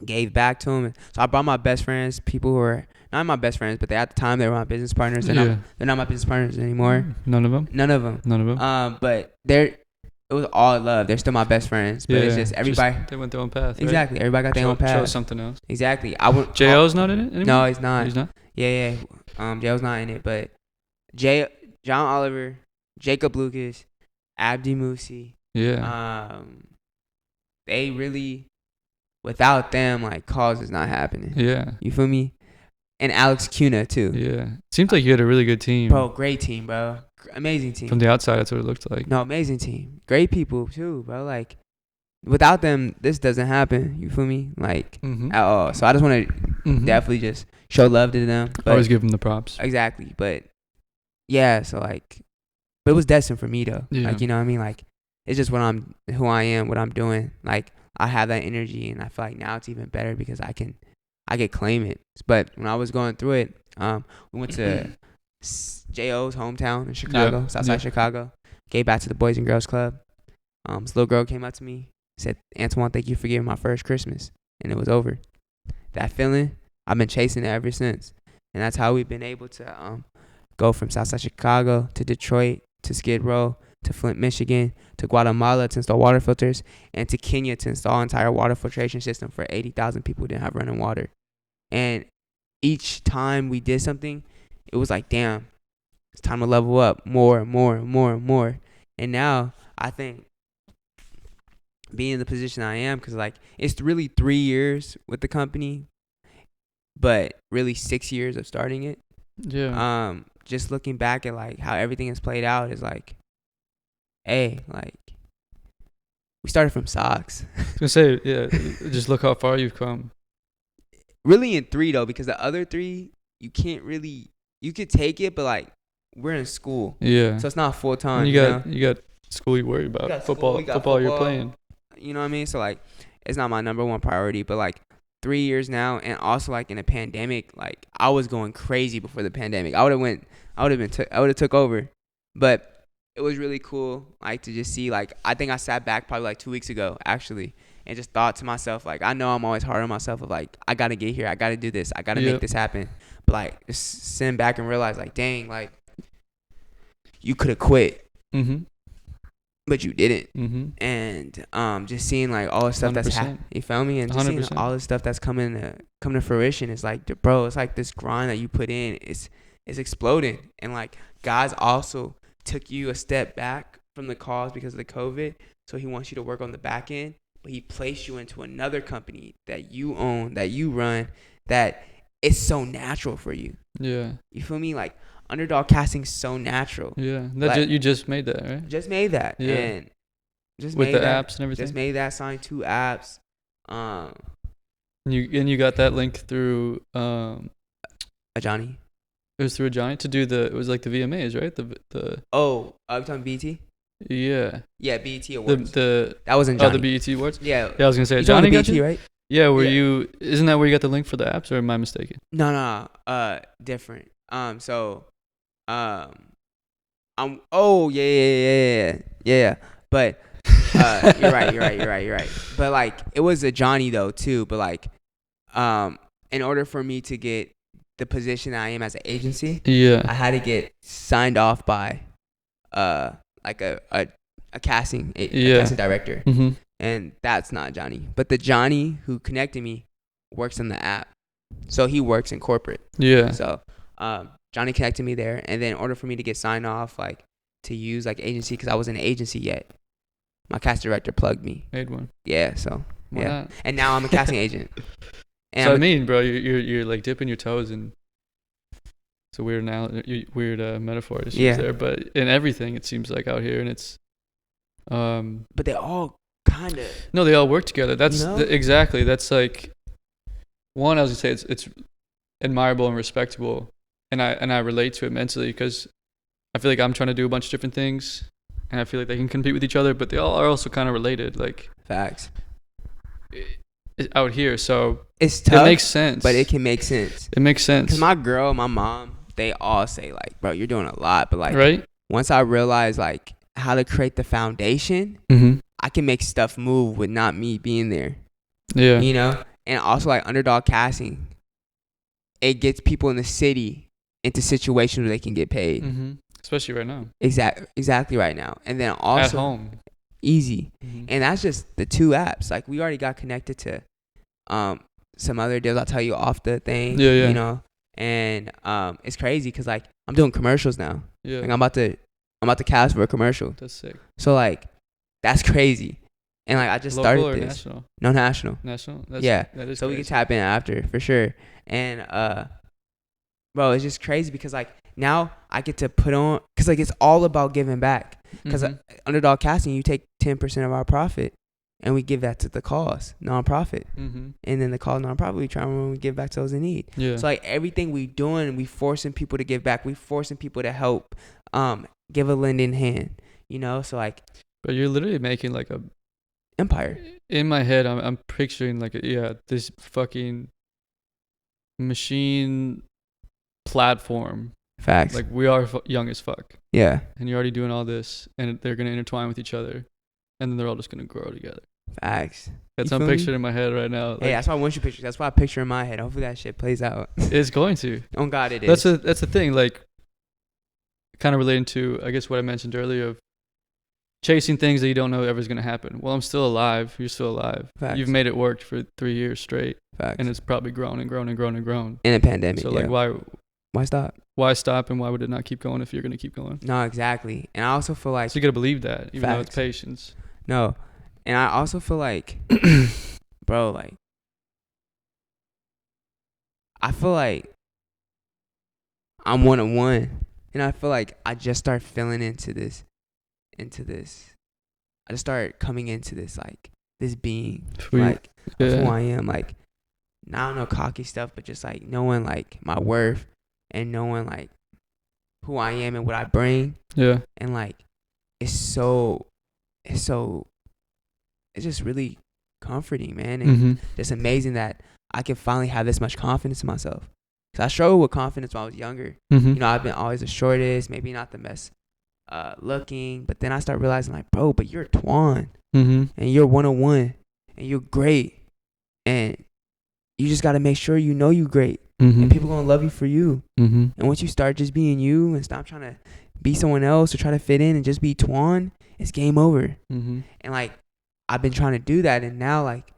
gave back to them. So I brought my best friends, people who were not my best friends, but at the time they were my business partners. They're not my business partners anymore. None of them. But it was all love. They're still my best friends, but it's just everybody. They went their own path. Exactly, right? everybody got their own path. Chose something else. Exactly. J.O.'s not in it anymore? No, he's not. He's not. Yeah. J.O.'s not in it, but John Oliver, Jacob Lucas, Abdi Musi. Yeah. They really, without them, like, cause is not happening. Yeah. You feel me? And Alex Cuna too. Yeah. Seems like you had a really good team. Bro, great team, bro. Amazing team. From the outside, that's what it looked like. No, amazing team. Great people too, bro. Like, without them, this doesn't happen. You feel me? Like, at all. So I just want to definitely just show love to them. But, always give them the props. Exactly. But yeah, so like, but it was destined for me though. Yeah. Like, you know what I mean? Like, it's just who I am, what I'm doing. Like, I have that energy, and I feel like now it's even better because I can claim it. But when I was going through it, we went to J.O.'s hometown in Chicago, Southside Chicago. Gave back to the Boys and Girls Club. This little girl came up to me, said, "Antoine, thank you for giving my first Christmas," and it was over. That feeling, I've been chasing it ever since, and that's how we've been able to go from Southside Chicago to Detroit to Skid Row to Flint, Michigan, to Guatemala to install water filters, and to Kenya to install an entire water filtration system for 80,000 people who didn't have running water. And each time we did something, it was like, damn, it's time to level up more and more and more and more. And now I think being in the position I am, because like it's really 3 years with the company, but really 6 years of starting it. Yeah. Just looking back at like how everything has played out is like, hey, like, we started from socks. I was gonna say, yeah, just look how far you've come. Really in 3 though, because the other 3 you can't really, you could take it, but like we're in school. Yeah. So it's not full time. You got school you worry about. Football you're playing. You know what I mean? So like it's not my number one priority, but like 3 years now, and also like in a pandemic, like I was going crazy before the pandemic. I would have took over. But it was really cool, like, to just see, like, I think I sat back probably, like, 2 weeks ago, actually, and just thought to myself, like, I know I'm always hard on myself of, like, I got to get here. I got to do this. I got to make this happen. But, like, just sitting back and realize, like, dang, like, you could have quit. But you didn't. And just seeing, like, all the stuff 100%. That's happening. You feel me? And just 100%. Seeing all the stuff that's coming to fruition is, like, bro, it's like this grind that you put in is exploding. And, like, God's also took you a step back from the cause because of the COVID, so he wants you to work on the back end, but he placed you into another company that you own, that you run, that it's so natural for you. Yeah. You feel me? Like, underdog casting's so natural. Yeah. Like, you just made that, right? Just made that. Yeah. And just with made the that, apps and everything. Just made that, signed 2 apps. You got that link through Johnny. It was through Johnny to do it was like the VMAs, right? Are you talking BET? Yeah. Yeah, BET Awards. That wasn't Johnny. Oh, the BET Awards? Yeah. Yeah, I was going to say, Johnny got BET, you? Right? Yeah, isn't that where you got the link for the apps, or am I mistaken? No, different. Yeah. But you're right. But like, it was a Johnny though too. But like, in order for me to get the position I am as an agency, I had to get signed off by like a casting casting director. And that's not Johnny. But the Johnny who connected me works on the app, so he works in corporate. Yeah. So Johnny connected me there, and then in order for me to get signed off, like, to use like agency, because I wasn't an agency yet, my casting director plugged me. Made one. Yeah. So yeah. And now I'm a casting agent. And so I mean, bro, you're like dipping your toes in. It's a weird metaphor to use there, but in everything it seems like out here, and it's. But they all kind of. No, they all work together. That's exactly. That's like. One, I was gonna say it's admirable and respectable, and I relate to it mentally, because I feel like I'm trying to do a bunch of different things, and I feel like they can compete with each other, but they all are also kind of related. Like, facts. Out here, so it's tough. It makes sense, but it can make sense. It makes sense. Cause my girl, my mom, they all say like, "Bro, you're doing a lot," but like, right? Once I realized like how to create the foundation, I can make stuff move with not me being there. Yeah, you know. and also like underdog casting, it gets people in the city into situations where they can get paid. Mm-hmm. Especially right now. Exactly right now. And then also at home. Easy. Mm-hmm. And that's just the 2 apps. Like we already got connected to some other deals I'll tell you off the thing. Yeah. You know. And it's crazy because like I'm doing commercials now. Yeah. Like I'm about to cast for a commercial. That's sick. So like that's crazy. And like I just Local started or this. National? No, national. National? Yeah. That is so crazy. we can tap in after for sure. And bro, it's just crazy because like now I get to put on, because like it's all about giving back. Because underdog casting, you take 10% of our profit and we give that to the cause nonprofit. Mm-hmm. And then the cause nonprofit, we try and give back to those in need. Yeah. So like everything we doing, we forcing people to give back. We forcing people to help, give a lending hand, you know? So like. But you're literally making like a empire. In my head, I'm picturing like this fucking machine platform. Facts. Like we are young as fuck. Yeah. And you're already doing all this, and they're gonna intertwine with each other, and then they're all just gonna grow together. Facts. That's what I'm picturing in my head right now. Like, hey, that's why I want you to picture. That's why I picture in my head. Hopefully that shit plays out. It's going to. On God, it is. That's the thing. Like, kind of relating to, I guess, what I mentioned earlier of chasing things that you don't know ever is gonna happen. Well, I'm still alive. You're still alive. Facts. You've made it work for 3 years straight. Facts. And it's probably grown and grown and grown and grown. In a pandemic. So like, why stop? Why stop, and why would it not keep going if you're gonna keep going? No, exactly. And I also feel like, so you gotta believe that, even facts. though it's patience. No, and I also feel like, bro, like, I feel like I'm 1-on-1, and I feel like I just start feeling into this. I just start coming into this, like, this being, like, of who I am, like, not no cocky stuff, but just like knowing like my worth and knowing like who I am and what I bring. Yeah. And like it's just really comforting, man. And it's amazing that I can finally have this much confidence in myself. Cause I struggled with confidence when I was younger. You know, I've been always the shortest, maybe not the best looking, but then I start realizing like, bro, but you're Twan and you're 1-on-1 and you're great, and you just got to make sure you know you great, and people gonna love you for you. And once you start just being you and stop trying to be someone else or try to fit in and just be Twan, it's game over. And like I've been trying to do that, and now like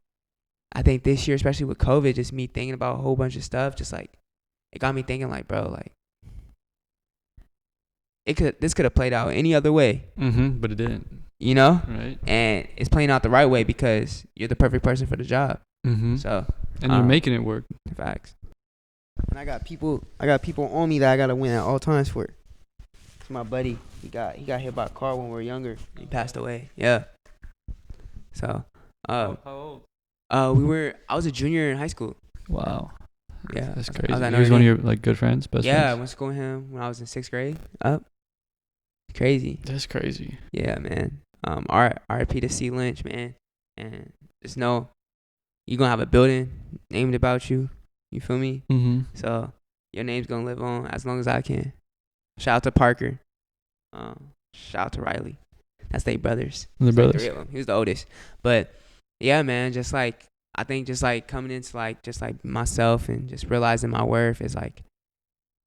I think this year, especially with COVID, just me thinking about a whole bunch of stuff, just like it got me thinking like, bro, like this could have played out any other way. But it didn't. You know? Right. And it's playing out the right way because you're the perfect person for the job. So. And you're making it work. Facts. And I got people on me that I gotta win at all times for. It's my buddy. He got hit by a car when we were younger. He passed away. Yeah. So. How old? I was a junior in high school. Wow. Yeah. That's crazy. He was one of your like good friends, best friends? Yeah, I went to school with him when I was in 6th grade. Crazy. That's crazy. Yeah, man. R.I.P. to C. Lynch, man. And just know you're gonna have a building named about you. You feel me? So your name's gonna live on as long as I can. Shout out to Parker. Shout out to Riley. That's they brothers. The brothers. Like 3 of them. He was the oldest. But yeah, man, just like I think just like coming into like just like myself and just realizing my worth is like,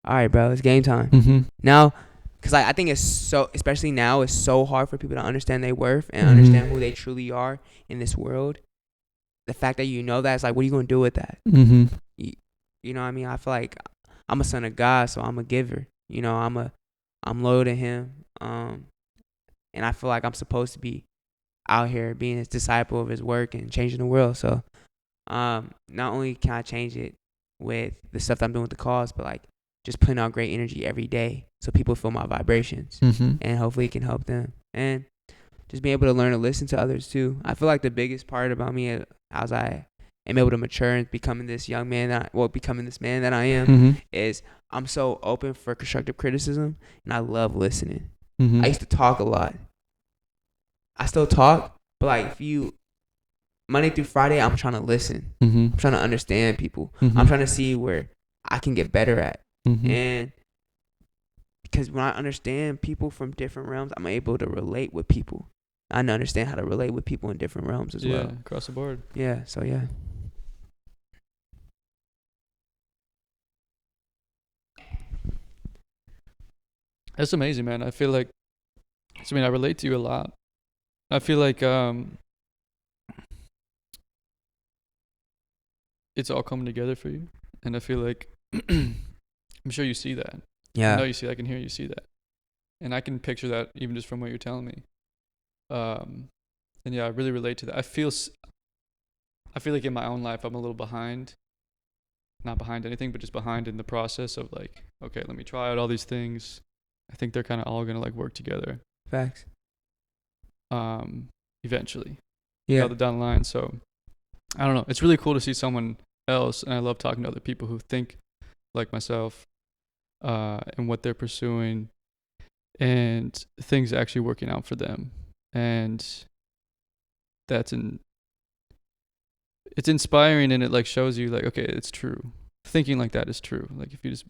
all right, bro, it's game time. Now, because I think it's so, especially now, it's so hard for people to understand their worth and understand who they truly are in this world. The fact that you know that, it's like, what are you going to do with that? You know what I mean? I feel like I'm a son of God, so I'm a giver. You know, I'm loyal to him. And I feel like I'm supposed to be out here being his disciple of his work and changing the world. So not only can I change it with the stuff that I'm doing with the cause, but like just putting out great energy every day so people feel my vibrations and hopefully it can help them. And just being able to learn to listen to others too. I feel like the biggest part about me as I am able to mature and becoming this young man becoming this man that I am is I'm so open for constructive criticism, and I love listening. I used to talk a lot. I still talk, but like Monday through Friday, I'm trying to listen. I'm trying to understand people. I'm trying to see where I can get better at. And because when I understand people from different realms, I'm able to relate with people. I understand how to relate with people in different realms as well. Yeah, across the board. Yeah, so yeah. That's amazing, man. I feel like, I mean, I relate to you a lot. I feel like it's all coming together for you, and I feel like I'm sure you see that. I know Yeah. you see that. I can hear you see that, and I can picture that even just from what you're telling me. And yeah, I really relate to that. I feel like in my own life I'm a little behind, not behind anything, but just behind in the process of like, okay, let me try out all these things. I think they're kind of all gonna like work together. Facts. Eventually, Yeah. down the line. So I don't know. It's really cool to see someone else, and I love talking to other people who think like myself, and what they're pursuing, and things actually working out for them. And it's inspiring, and it like shows you like, okay, it's true. Thinking like that is true. Like if you just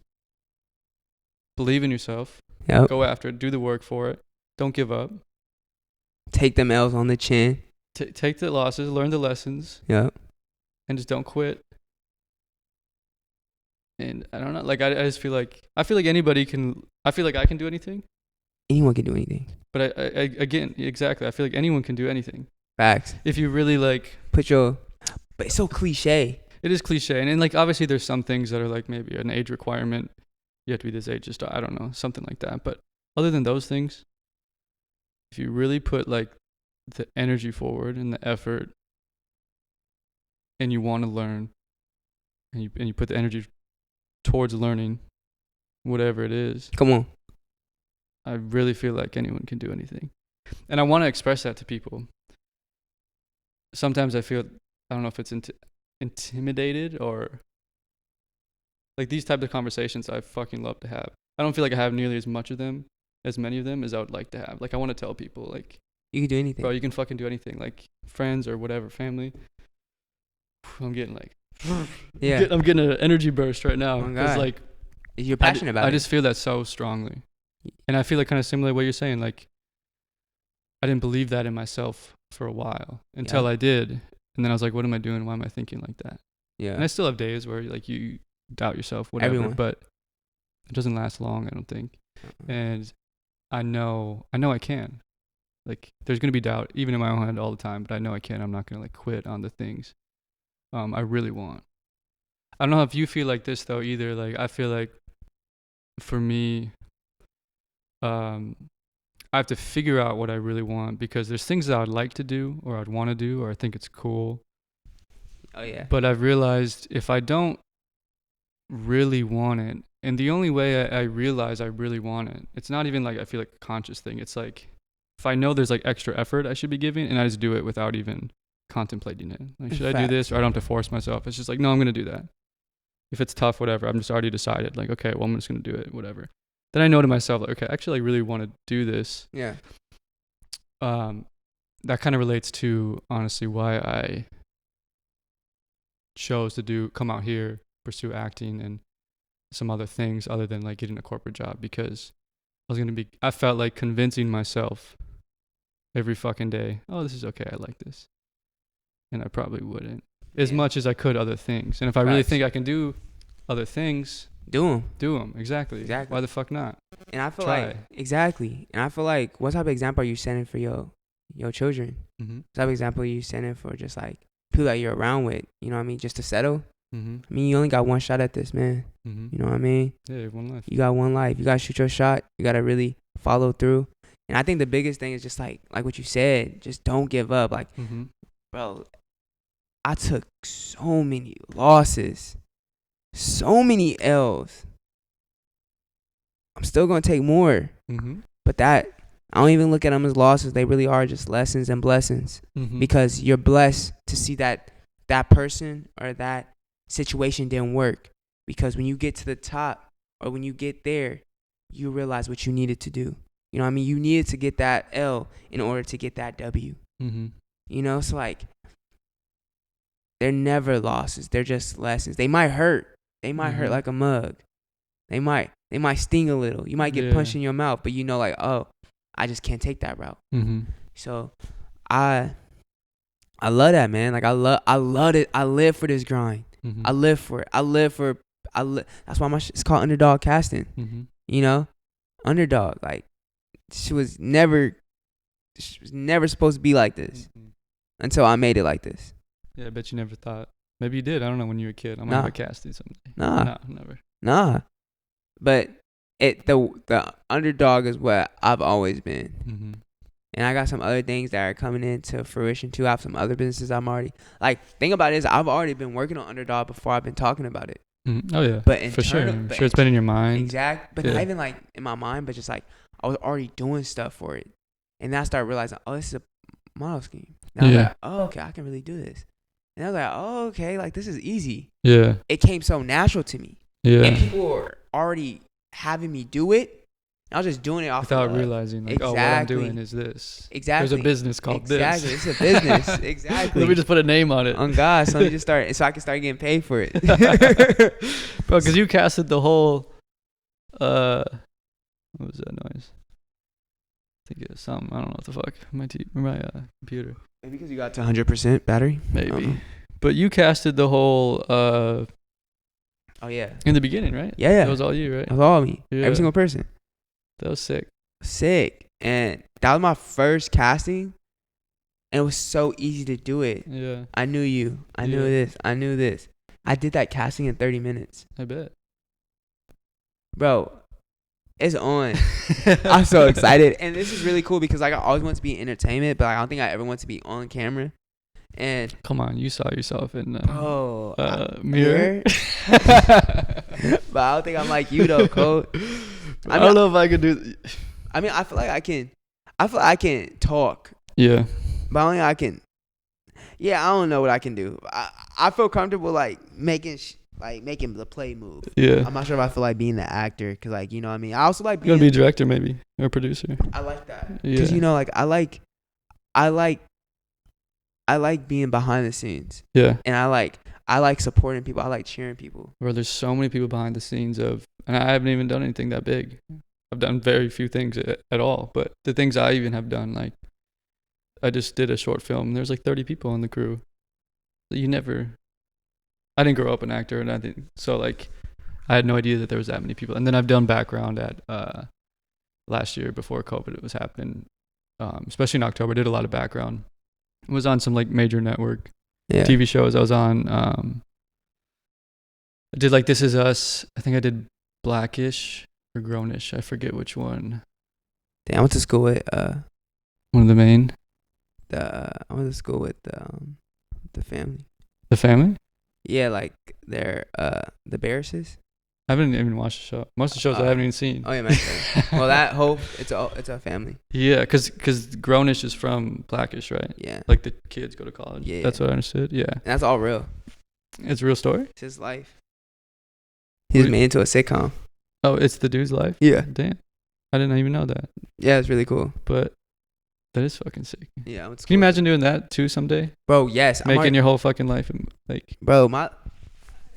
believe in yourself, Yep. go after it, do the work for it, don't give up, Take them L's on the chin. take the losses, learn the lessons, Yep. and just don't quit. And I don't know, like I just feel like anybody can. I feel like I can do anything, Anyone can do anything. but I again, exactly. I feel like anyone can do anything Facts. if you really like. But it's so cliche. It is cliche, and like obviously there's some things that are like maybe an age requirement. You have to be this age to start. I don't know, something like that. But other than those things, if you really put like the energy forward and the effort, and you want to learn, and you put the energy towards learning, whatever it is, Come on. I really feel like anyone can do anything, and I want to express that to people. Sometimes I feel, I don't know if it's intimidated or like these types of conversations I fucking love to have. I don't feel like I have nearly as many of them as I would like to have. Like I want to tell people like, You can do anything. bro, you can fucking do anything. Like friends or whatever, family. I'm getting like, Yeah. I'm getting an energy burst right now. Oh, Because God. like, You're passionate about I it. just feel that so strongly. And I feel like kind of similar to what you're saying. Like, I didn't believe that in myself for a while until Yeah. I did. And then I was like, what am I doing? Why am I thinking like that? And I Yeah. still have days where like you doubt yourself, whatever. Everyone. But it doesn't last long, I don't think. And I know I can. Like, there's going to be doubt, even in my own head all the time, but I know I can. I'm not going to like quit on the things I really want. I don't know if you feel like this though either. Like, I feel like for me, I have to figure out what I really want, because there's things that I'd like to do or I'd want to do or I think it's cool. Oh, yeah. But I've realized if I don't really want it, and the only way I realize I really want it, it's not even like I feel like a conscious thing. It's like if I know there's like extra effort I should be giving, and I just do it without even contemplating it. Like, should I do this, or I don't have to force myself? It's just like, no, I'm going to do that. If it's tough, whatever, I'm just already decided. Like, okay, well, I'm just going to do it, whatever. Then I know to myself, like, okay, actually I really want to do this. Yeah. That kind of relates to, honestly, why I chose to come out here, pursue acting and some other things other than like getting a corporate job, because I felt like convincing myself every fucking day, oh, this is okay, I like this. And I probably wouldn't as much as I could other things. And if I really think I can do other things, do them. Exactly. Exactly. Why the fuck not? And I feel Try. like, exactly. And I feel like, what type of example are you setting for your children? Mm-hmm. What type of example are you setting for just like people that you're around with? You know what I mean? Just to settle. Mm-hmm. I mean, you only got one shot at this, man. Mm-hmm. You know what I mean? Yeah, you have one life. You got one life. You gotta shoot your shot. You gotta really follow through. And I think the biggest thing is just like what you said. Just don't give up. Like, Mm-hmm. bro, I took so many losses, so many L's. I'm still gonna take more, Mm-hmm. but I don't even look at them as losses. They really are just lessons and blessings, Mm-hmm. because you're blessed to see that person or that situation didn't work. Because when you get to the top, or when you get there, you realize what you needed to do. You know what I mean? You needed to get that L in order to get that W. Mm-hmm. You know, so like, they're never losses. They're just lessons. They might hurt. They might hurt Mhm. like a mug. They might sting a little. You might get punched in your mouth, but you know, like, oh, I just can't take that route. Mm-hmm. So I love that, man. Like, I love it. I live for this grind. Mm-hmm. I live for it. That's why my shit's called underdog casting. Mm-hmm. You know, underdog. Like she was never supposed to be like this until I made it like this. Yeah, I bet you never thought. Maybe you did. I don't know when you were a kid. I might have a casting someday. Nah. No, never. Nah. But the underdog is what I've always been. Mm-hmm. And I got some other things that are coming into fruition too. I have some other businesses I'm already like. Thing about it is I've already been working on underdog before I've been talking about it. Mm-hmm. Oh yeah, but for sure. I'm sure it's been in your mind. Exact, but not even like in my mind, but just like I was already doing stuff for it, and then I started realizing, oh, this is a model scheme. And I was like, oh, okay, I can really do this. And I was like, oh, okay, like this is easy. Yeah. It came so natural to me. Yeah. And people were already having me do it. I was just doing it off without realizing, like, oh, what I'm doing is this. Exactly. There's a business called this. Exactly. It's a business. Exactly. Let me just put a name on it. On God, so let me just start, so I can start getting paid for it. Bro, because you casted the whole, what was that noise? I think it was something. I don't know what the fuck. My computer. Maybe because you got to 100% battery. Maybe. But you casted the whole, oh yeah. in the beginning, right? Yeah. That was all you, right? That was all me. Yeah. Every single person. That was sick. And that was my first casting, and it was so easy to do it. Yeah. I knew you. I knew this. I knew this. I did that casting in 30 minutes. I bet. Bro, it's on. I'm so excited. And this is really cool because like I always want to be in entertainment, but like, I don't think I ever want to be on camera. And come on, you saw yourself in mirror. mirror. But I don't think I'm like you though, Cole. I don't know if I could do. I mean, I feel like I can. I feel like I can talk. Yeah. But only I can. Yeah, I don't know what I can do. I feel comfortable like making the play move. Yeah. I'm not sure if I feel like being the actor because like you know what I mean. I also like being. You want to be a director maybe or a producer. I like that because you know like I like being behind the scenes. Yeah. And I like supporting people. I like cheering people. Bro, there's so many people behind the scenes and I haven't even done anything that big. I've done very few things at all. But the things I even have done, like, I just did a short film. There's like 30 people on the crew. I didn't grow up an actor or nothing. So, like, I had no idea that there was that many people. And then I've done background at last year before COVID was happening. Especially in October, I did a lot of background. I was on some, like, major network TV shows. I was on, I did, like, This Is Us. I think I did Blackish or Grownish. I forget which one. Damn, I went to school with one of the main. I went to school with the family. The family? Yeah, like they're the Barrises. I haven't even watched the show. Most of the shows I haven't even seen. Oh yeah, man. Well, that whole it's a family. Yeah, cause Grownish is from Blackish, right? Yeah. Like the kids go to college. Yeah. That's what I understood. Yeah. And that's all real. It's a real story. It's his life. He's made into a sitcom. Oh, it's the dude's life? Yeah. Damn. I didn't even know that. Yeah, it's really cool. But that is fucking sick. Yeah. Can you imagine doing that too someday? Bro, yes. Making your whole fucking life like. Bro,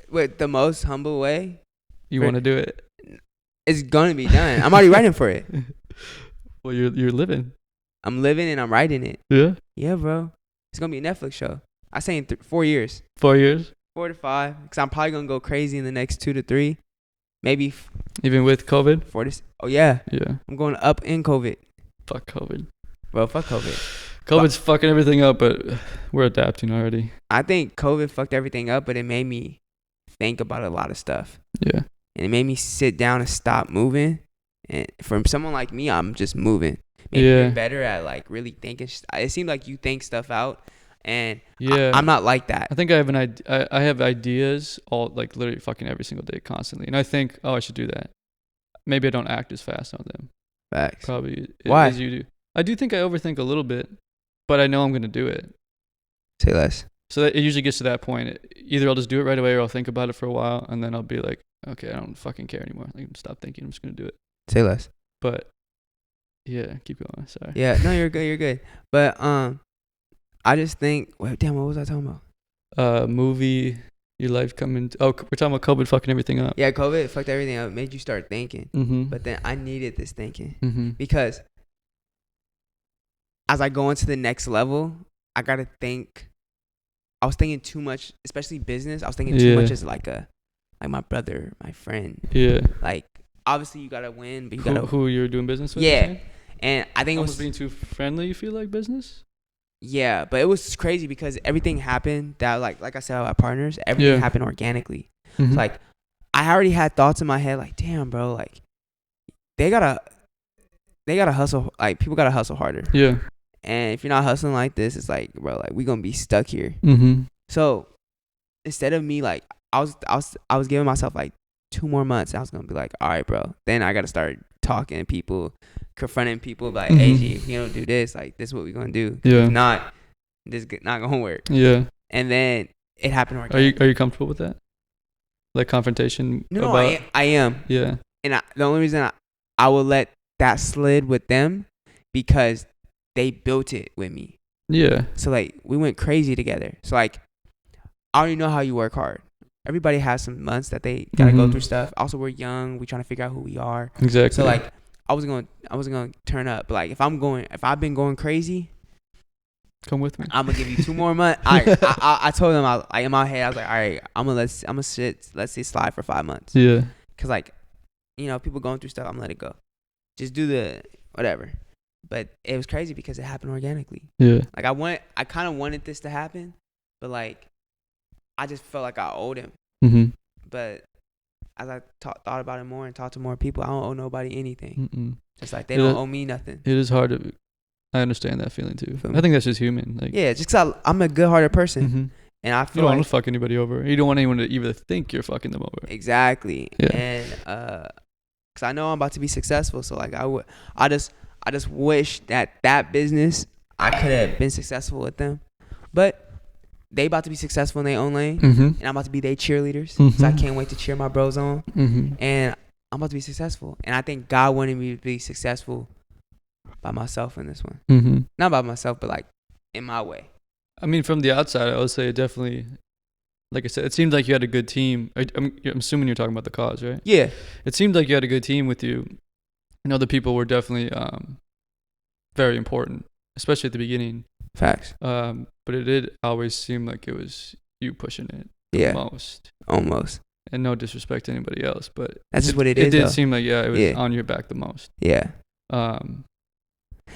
with the most humble way. You want to do it? It's gonna be done. I'm already writing for it. Well, you're living. I'm living and I'm writing it. Yeah. Yeah, bro. It's gonna be a Netflix show. I say in 4 years. 4 years. 4 to 5. Because I'm probably gonna go crazy in the next 2 to 3, maybe. Even with COVID. 4 to. Oh yeah. Yeah. I'm going up in COVID. Fuck COVID. Bro, fuck COVID. COVID's fucking everything up, but we're adapting already. I think COVID fucked everything up, but it made me think about a lot of stuff. Yeah. And it made me sit down and stop moving. And for someone like me, I'm just moving. Maybe you're better at like really thinking. It seemed like you think stuff out, and I'm not like that. I think I have I have ideas all like literally fucking every single day, constantly, and I think, oh, I should do that. Maybe I don't act as fast on them. Facts. Probably. Why? As you do. I do think I overthink a little bit, but I know I'm gonna do it. Say less. So that it usually gets to that point. Either I'll just do it right away, or I'll think about it for a while, and then I'll be like, okay, I don't fucking care anymore. Like, stop thinking. I'm just gonna do it. Say less. But yeah, keep going. Sorry. Yeah, no, you're good. You're good. But I just think. Wait, damn, what was I talking about? Movie. Your life coming. Oh, we're talking about COVID fucking everything up. Yeah, COVID fucked everything up. It made you start thinking. Mm-hmm. But then I needed this thinking because as I go into the next level, I gotta think. I was thinking too much, especially business. I was thinking too much as like my brother, my friend. Yeah. Like obviously you gotta win, but you Who, gotta who you're doing business with? yeah. And I think it Almost was being too friendly. You feel like business? yeah, but it was crazy because everything happened that like I said about partners, everything Yeah. happened organically. Mhm. So like I already had thoughts in my head like, damn, bro, like they gotta hustle. Like people gotta hustle harder. Yeah. And if you're not hustling like this, it's like, bro, like we gonna be stuck here. Mhm. So instead of me like I was giving myself like 2 more months. I was gonna be like, all right, bro. Then I gotta start talking to people, confronting people like, hey, G, if you don't do this, like this is what we gonna do. Yeah. If not, this not gonna work. Yeah. And then it happened Are organically. you comfortable with that? Like confrontation? No, about, I am. Yeah. And the only reason I will let that slid with them because they built it with me. Yeah. So like we went crazy together. So like I already know how you work hard. Everybody has some months that they gotta go through stuff. Also, we're young. We trying to figure out who we are. Exactly. So like I wasn't gonna turn up. But like if I've been going crazy, come with me. I'm gonna give you 2 more months. I told them in my head I was like, all right, I'm gonna let's say slide for 5 months. Yeah. Cause like, you know, people going through stuff, I'm gonna let it go. Just do the whatever. But it was crazy because it happened organically. Yeah. Like I kind of wanted this to happen, but like I just felt like I owed him. Mhm. But as I thought about it more and talked to more people, I don't owe nobody anything. Mm-mm. Just like they don't owe me nothing. It is hard to. I understand that feeling too. Feel me? I think that's just human. Like. Yeah, just cause I'm a good-hearted person, Mhm. and I You feel don't like want to fuck anybody over. You don't want anyone to even think you're fucking them over. exactly. Yeah. And cause I know I'm about to be successful, so like I just wish that business I could have been successful with them, but they about to be successful in their own lane, Mm-hmm. and I'm about to be their cheerleaders. Mhm. So I can't wait to cheer my bros on, Mm-hmm. and I'm about to be successful. And I think God wanted me to be successful by myself in this one, Mm-hmm. not by myself, but like in my way. I mean, from the outside, I would say it definitely. Like I said, it seemed like you had a good team. I'm assuming you're talking about the cause, right? Yeah, It seemed like you had a good team with you. And other people were definitely very important, especially at the beginning. facts. But it did always seem like it was you pushing it Yeah, most. almost. And no disrespect to anybody else, but That's just what it is. It did though. seem like it was Yeah. on your back the most. Yeah, Um,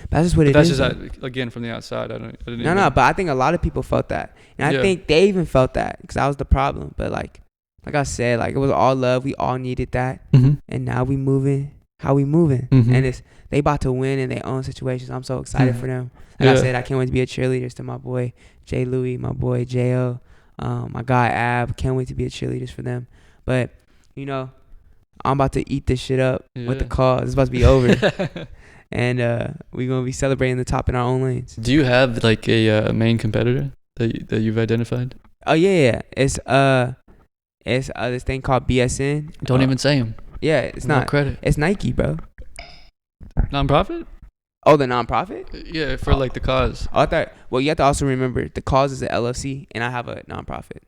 that's just what but it that's is. just again from the outside. I didn't. No, but I think a lot of people felt that, and I Yeah. think they even felt that because that was the problem. But like I said, like it was all love. We all needed that, Mm-hmm. and now we moving. How we moving? Mhm. And they about to win in their own situations. I'm so excited Mhm. for them. Like I Yeah. said, I can't wait to be a cheerleader to my boy Jay Louis, my boy Jo, my guy Ab. Can't wait to be a cheerleaders for them. But you know, I'm about to eat this shit up with the Yeah. cause. It's about to be over, and we gonna be celebrating the top in our own lanes. Do you have like a main competitor that you've identified? Oh yeah. It's this thing called BSN. Don't even say him. Yeah, it's No not. credit. It's Nike, bro. Nonprofit? Oh, the nonprofit? Yeah, for like the cause. Oh, I thought. Well, you have to also remember the cause is an LLC, and I have a nonprofit.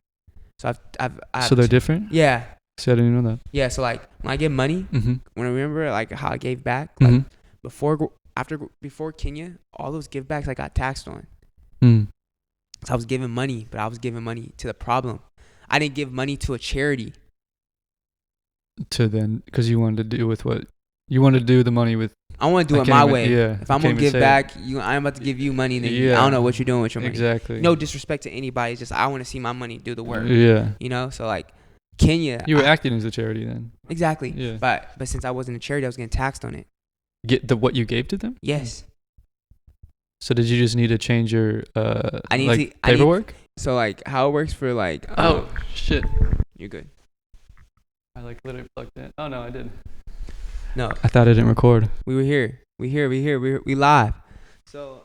So I have So they're different? Yeah, See, I didn't even know that. yeah. So like when I get money, Mm-hmm. when I remember like how I gave back, like Mm-hmm. before Kenya, all those give backs I got taxed on. Mm. So I was giving money, but I was giving money to the problem. I didn't give money to a charity. To then, because you wanted to do with what you wanted to do the money with. I want to do I it can't my even- way. yeah, If I'm I can't gonna even give say it. back, I'm about to give you money. Then I Yeah. don't know what you're doing with your money. Exactly. No disrespect to anybody. It's just I want to see my money do the work. Yeah. You know, so like Kenya. You were acting as a charity then. Exactly. Yeah. But since I wasn't a charity, I was getting taxed on it. Get what you gave to them. Yes. So did you just need to change your I need like to- I need- paperwork? So like how it works for like. Oh shit! You're good. I like literally plugged in. Oh no, I didn't. No, I thought I didn't record. we were here. We live. So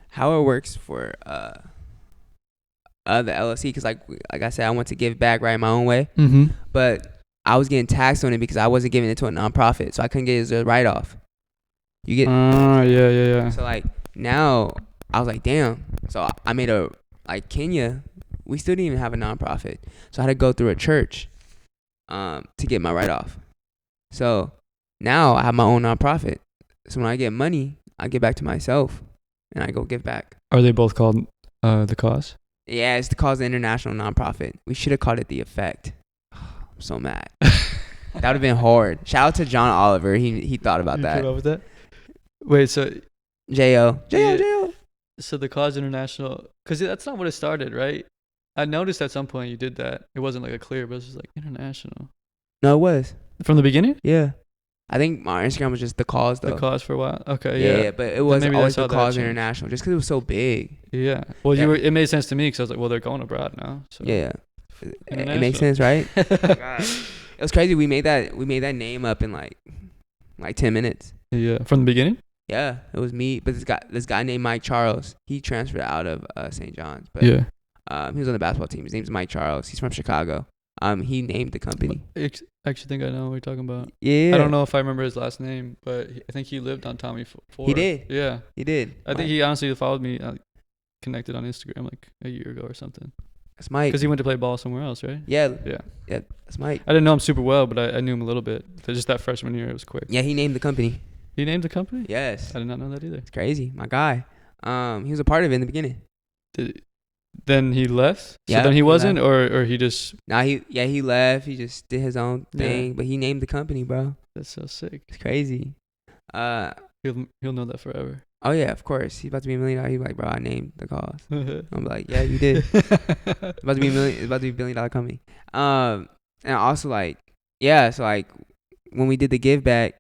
how it works for the LLC, because like I said, I want to give back right my own way, Mm-hmm. but I was getting taxed on it because I wasn't giving it to a nonprofit, so I couldn't get it as a write off. You get. Yeah. So like now I was like, damn. So I made like Kenya, we still didn't even have a nonprofit. So I had to go through a church to get my write off. So now I have my own nonprofit. So when I get money, I give back to myself and I go give back. Are they both called the cause? Yeah, it's called the International Nonprofit. We should have called it The Effect. I'm so mad. That would have been hard. Shout out to John Oliver. He thought about You that. came up with that? Wait, so J.O. Yeah. J.O. so the cause international, because that's not what it started, right? I noticed at some point you did that. It wasn't like a clear, but it was just like international No, it was. from the beginning. Yeah. I think my Instagram was just the cause though. The cause for a while. Okay, Yeah, yeah. but it was maybe always that's how the that cause changed. international, just because it was so big. Yeah. Well, Yeah. it made sense to me because I was like, well, they're going abroad now. So Yeah, it makes international. sense, right? It was crazy. We made that name up in like 10 minutes. Yeah, from the beginning. Yeah, it was me. But this guy named Mike Charles. He transferred out of St. John's. But Yeah. he was on the basketball team. His name's Mike Charles. He's from Chicago. He named the company. I actually think I know what you're talking about. Yeah. I don't know if I remember his last name, but I think he lived on Tommy Ford. He did. Yeah. He did. I think he honestly followed me, connected on Instagram like a year ago or something. That's Mike. Because he went to play ball somewhere else, right? Yeah. Yeah. Yeah. That's Mike. I didn't know him super well, but I knew him a little bit. Just that freshman year, it was quick. Yeah, he named the company. He named the company? Yes. I did not know that either. It's crazy. My guy. He was a part of it in the beginning. Then he left? So Yeah, then he he wasn't, left. or he just... Nah, he left. He just did his own thing, Yeah. but he named the company, bro. That's so sick. It's crazy. He'll know that forever. Oh yeah, of course. He's about to be $1 million. He's like, bro, I named the cause. I'm like, yeah, you did. It's about to be it's about to be $1 billion company. And also like, yeah, so like when we did the give back,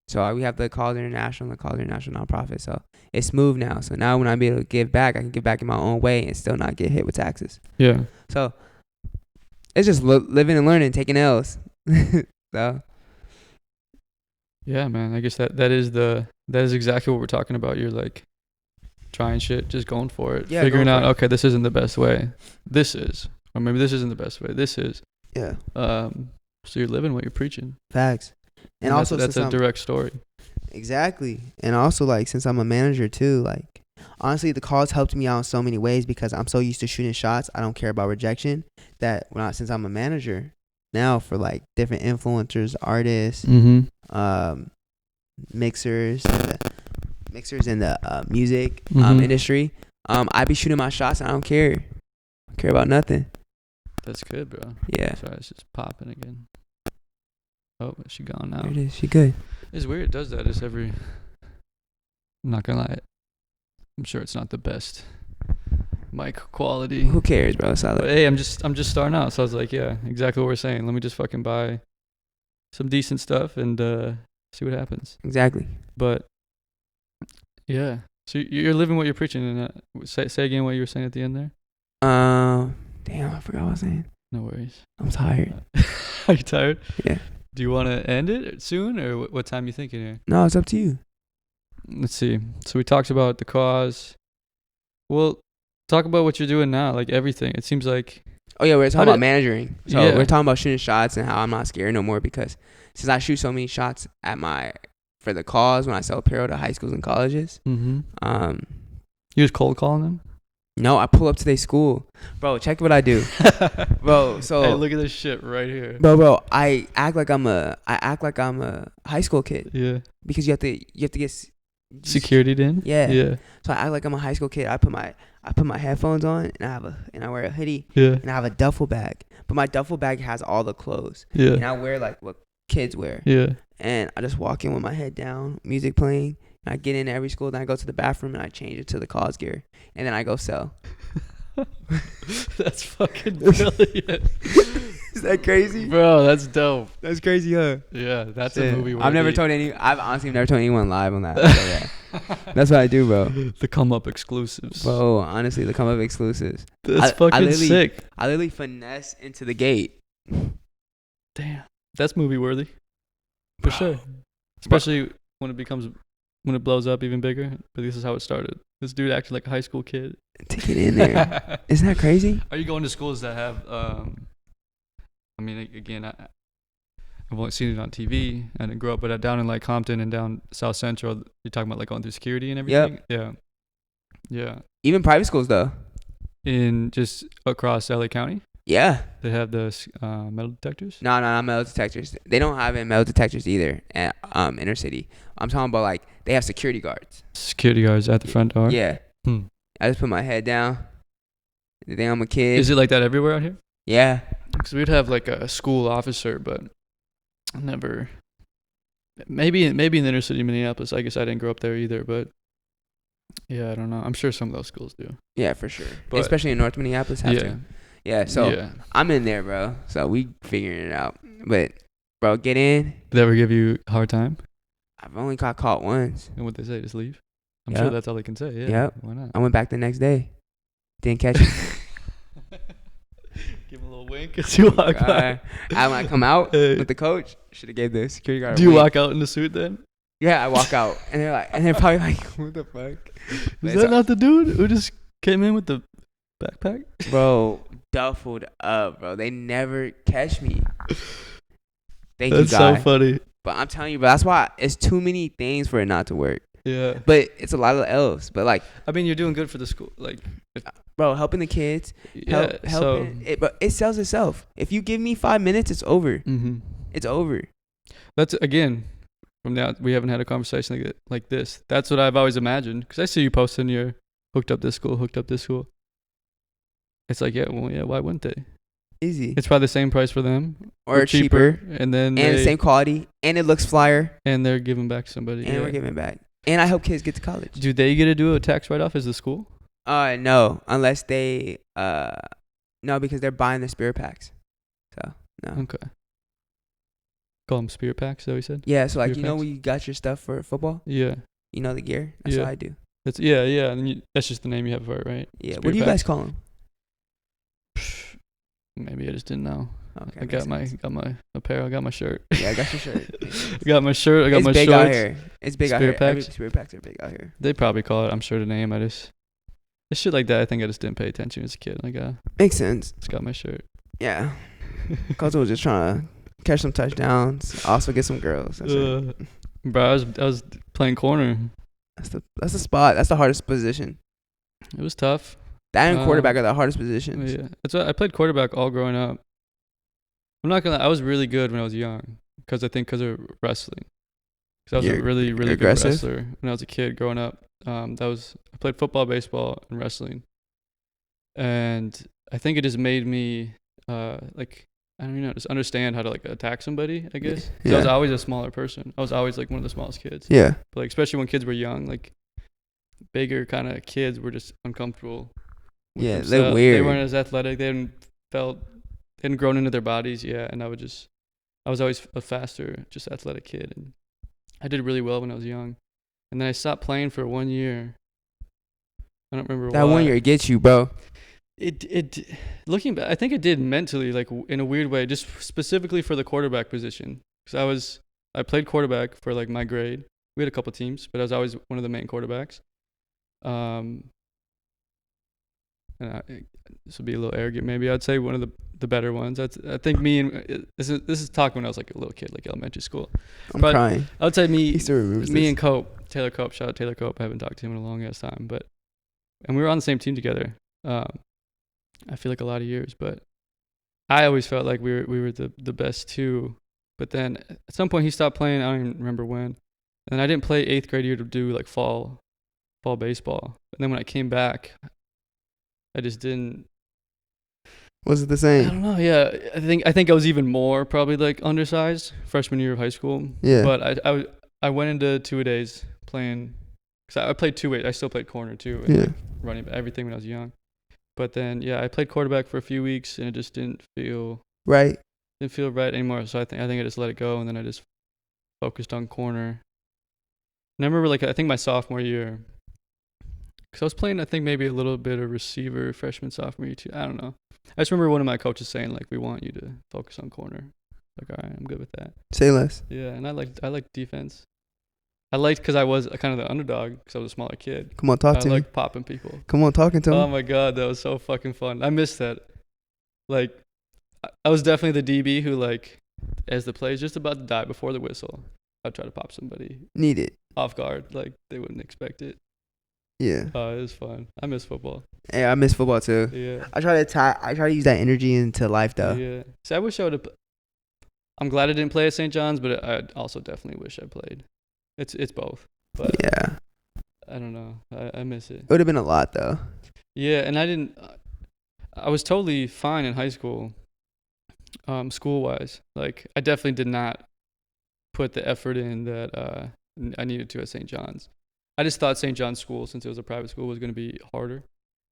so we have the Cause International and the Cause International nonprofit. So it's smooth now. So now when I be able to give back, I can give back in my own way and still not get hit with taxes. Yeah. So it's just living and learning, taking L's. So Yeah, man. I guess that is exactly what we're talking about. You're like trying shit, just going for it. Yeah, figuring going out, for it. okay, this isn't the best way. This is. Or maybe this isn't the best way. This is. yeah, So you're living what you're preaching. facts. And also that's since a direct story. Exactly. And also like since I'm a manager too, like honestly the cause helped me out in so many ways because I'm so used to shooting shots. I don't care about rejection. That since I'm a manager now for like different influencers, artists, mixers in the music industry. I be shooting my shots and I don't care. I don't care about nothing. That's good, bro. Yeah. Sorry, it's just popping again. Oh, is she gone now? There it is. She good. It's weird. It does that. I'm not gonna lie. I'm sure it's not the best mic quality. Who cares, bro? But hey, I'm just starting out, so I was like, yeah, exactly what we're saying. Let me just fucking buy some decent stuff and see what happens. Exactly. But yeah, so you're living what you're preaching. And say again what you were saying at the end there. Damn, I forgot what I was saying. No worries. I'm tired. Are you tired? Yeah. Do you want to end it soon, or what time you thinking here? No, it's up to you. Let's see. So we talked about the cause. Well, talk about what you're doing now, like everything. It seems like... Oh, yeah, we're talking about managing. So Yeah. we're talking about shooting shots and how I'm not scared no more because since I shoot so many shots for the cause when I sell apparel to high schools and colleges. You was cold calling them? No, I pull up to their school. Bro, check what I do. Bro, so... Hey, look at this shit right here. Bro, I act like I'm a high school kid Yeah. because you have to get... Security in? Yeah. Yeah. So I act like I'm a high school kid. I put my headphones on and I wear a hoodie. Yeah. And I have a duffel bag. But my duffel bag has all the clothes. Yeah. And I wear like what kids wear. Yeah. And I just walk in with my head down, music playing. And I get in every school. Then I go to the bathroom and I change it to the cause gear. And then I go sell. That's fucking brilliant. Is that crazy? Bro, that's dope. That's crazy, huh? Yeah, that's Shit. a movie. I've honestly never told anyone live on that. So yeah. That's what I do, bro. The come up exclusives. Bro, honestly, the come up exclusives. That's fucking sick. I literally finesse into the gate. Damn. That's movie worthy. For sure. Especially when it blows up even bigger. But this is how it started. This dude acted like a high school kid. To get in there. Isn't that crazy? Are you going to schools that have I mean, again, I've only seen it on TV. I didn't grow up, but down in like Compton and down South Central, you're talking about like going through security and everything? Yep. Yeah. Yeah. Even private schools, though. In just across LA County? Yeah. They have the metal detectors? No, not metal detectors. They don't have metal detectors either at inner city. I'm talking about like they have security guards. Security guards at the front door? Yeah. I just put my head down. They think I'm a kid. Is it like that everywhere out here? Yeah. Because we'd have like a school officer, but never. Maybe in the inner city of Minneapolis. I guess I didn't grow up there either, but yeah, I don't know. I'm sure some of those schools do. Yeah, for sure. But especially in North Minneapolis, have yeah, to. Yeah, so yeah. I'm in there, bro. So we figuring it out. But bro, get in. Did they ever give you a hard time? I've only got caught once. And what they say, just leave. I'm Yep. sure that's all they can say. Yeah. Yep. Why not? I went back the next day. Didn't catch it. Give him a little wink as you walk by. When I come out Hey. with the coach, should have gave the security guard. Do a you wink. walk out in the suit then? Yeah, I walk out, and they're probably like, "What the fuck?" Is that not the dude who just came in with the backpack? Bro, duffled up, bro. They never catch me. Thank That's you, guy. so funny. But I'm telling you, bro, that's why it's too many things for it not to work. Yeah. But it's a lot of L's. But like, I mean, you're doing good for the school. Like, bro, helping the kids, yeah. helping it sells itself. If you give me 5 minutes, it's over. Mm-hmm. It's over. That's again. From now, we haven't had a conversation like this. That's what I've always imagined. Because I see you posting your hooked up this school. It's like, yeah, well, yeah, why wouldn't they? Easy. It's probably the same price for them. Or cheaper. And then And the same quality. And it looks flyer. And they're giving back to somebody. And we're giving back. And I help kids get to college. Do they get to do a tax write-off as the school? No. Unless they, no, because they're buying the spirit packs. So, no. Okay. Call them spirit packs, is that what you said? Yeah, so like, Spirit you know packs? when you got your stuff for football? Yeah. You know the gear? That's Yeah. what I do. That's yeah. And that's just the name you have for it, right? Yeah. Spirit What do you guys packs? call them? Maybe I just didn't know. Okay, I got my apparel. I got my shirt. Yeah, I got your shirt. I got my shirt. I got It's my big shorts. out here. It's big out here. Spirit packs? Spirit packs are big out here. They probably call it. I'm sure the name. It's shit like that. I think I just didn't pay attention as a kid. Like, Makes sense. just got my shirt. Yeah. Coach was just trying to catch some touchdowns, also get some girls. That's it. Bro, I was playing corner. That's the spot. That's the hardest position. It was tough. That and quarterback are the hardest positions. Yeah, that's why I played quarterback all growing up. I'm not gonna lie, I was really good when I was young because of wrestling. Because I was a really good wrestler when I was a kid growing up. I played football, baseball, and wrestling, and I think it just made me I don't know, just understand how to like attack somebody. I guess 'cause I was always a smaller person. I was always like one of the smallest kids. Yeah. But like especially when kids were young, like bigger kind of kids were just uncomfortable. Yeah, they're weird. They weren't as athletic. They hadn't grown into their bodies yet, and I was always a faster, just athletic kid, and I did really well when I was young. And then I stopped playing for 1 year. I don't remember why. That 1 year gets you, bro. It looking back, I think it did mentally, like in a weird way, just specifically for the quarterback position. Because I played quarterback for like my grade. We had a couple teams, but I was always one of the main quarterbacks. This would be a little arrogant, maybe. I'd say one of the better ones. I think this is talking when I was like a little kid, like elementary school. I'm crying. I would say me me and Taylor Cope. Shout out Taylor Cope. I haven't talked to him in a long ass time, and we were on the same team together. I feel like a lot of years, but I always felt like we were the best two. But then at some point he stopped playing. I don't even remember when. And I didn't play 8th grade year to do like fall baseball. And then when I came back, I just didn't. Was it the I same? don't know. Yeah, I think I was even more probably like undersized freshman year of high school. Yeah. But I went into 2-a-days playing because I played 2-way. I still played corner too. And Yeah. like running back, everything when I was young. But then I played quarterback for a few weeks and it just didn't feel right anymore. So I think I just let it go and then I just focused on corner. And I remember I think my sophomore year. Because I was playing, I think, maybe a little bit of receiver freshman, sophomore year, too. I don't know. I just remember one of my coaches saying, like, we want you to focus on corner. Like, all right, I'm good with that. Say less. Yeah, and I liked defense. I liked because I was kind of the underdog because I was a smaller kid. Come on, talk to me. I like popping people. Come on, talking to me. Oh, my God, that was so fucking fun. I missed that. Like, I was definitely the DB who, like, as the play's just about to die before the whistle, I'd try to pop somebody. Need it. Off guard. Like, they wouldn't expect it. Yeah. Oh, it was fun. I miss football. Hey, I miss football too. Yeah. I try to use that energy into life though. Yeah. See, I wish I would have. I'm glad I didn't play at St. John's, but I also definitely wish I played. It's both. But yeah. I don't know. I miss it. It would have been a lot though. Yeah, and I was totally fine in high school, school wise. Like I definitely did not put the effort in that I needed to at St. John's. I just thought St. John's school, since it was a private school, was going to be harder,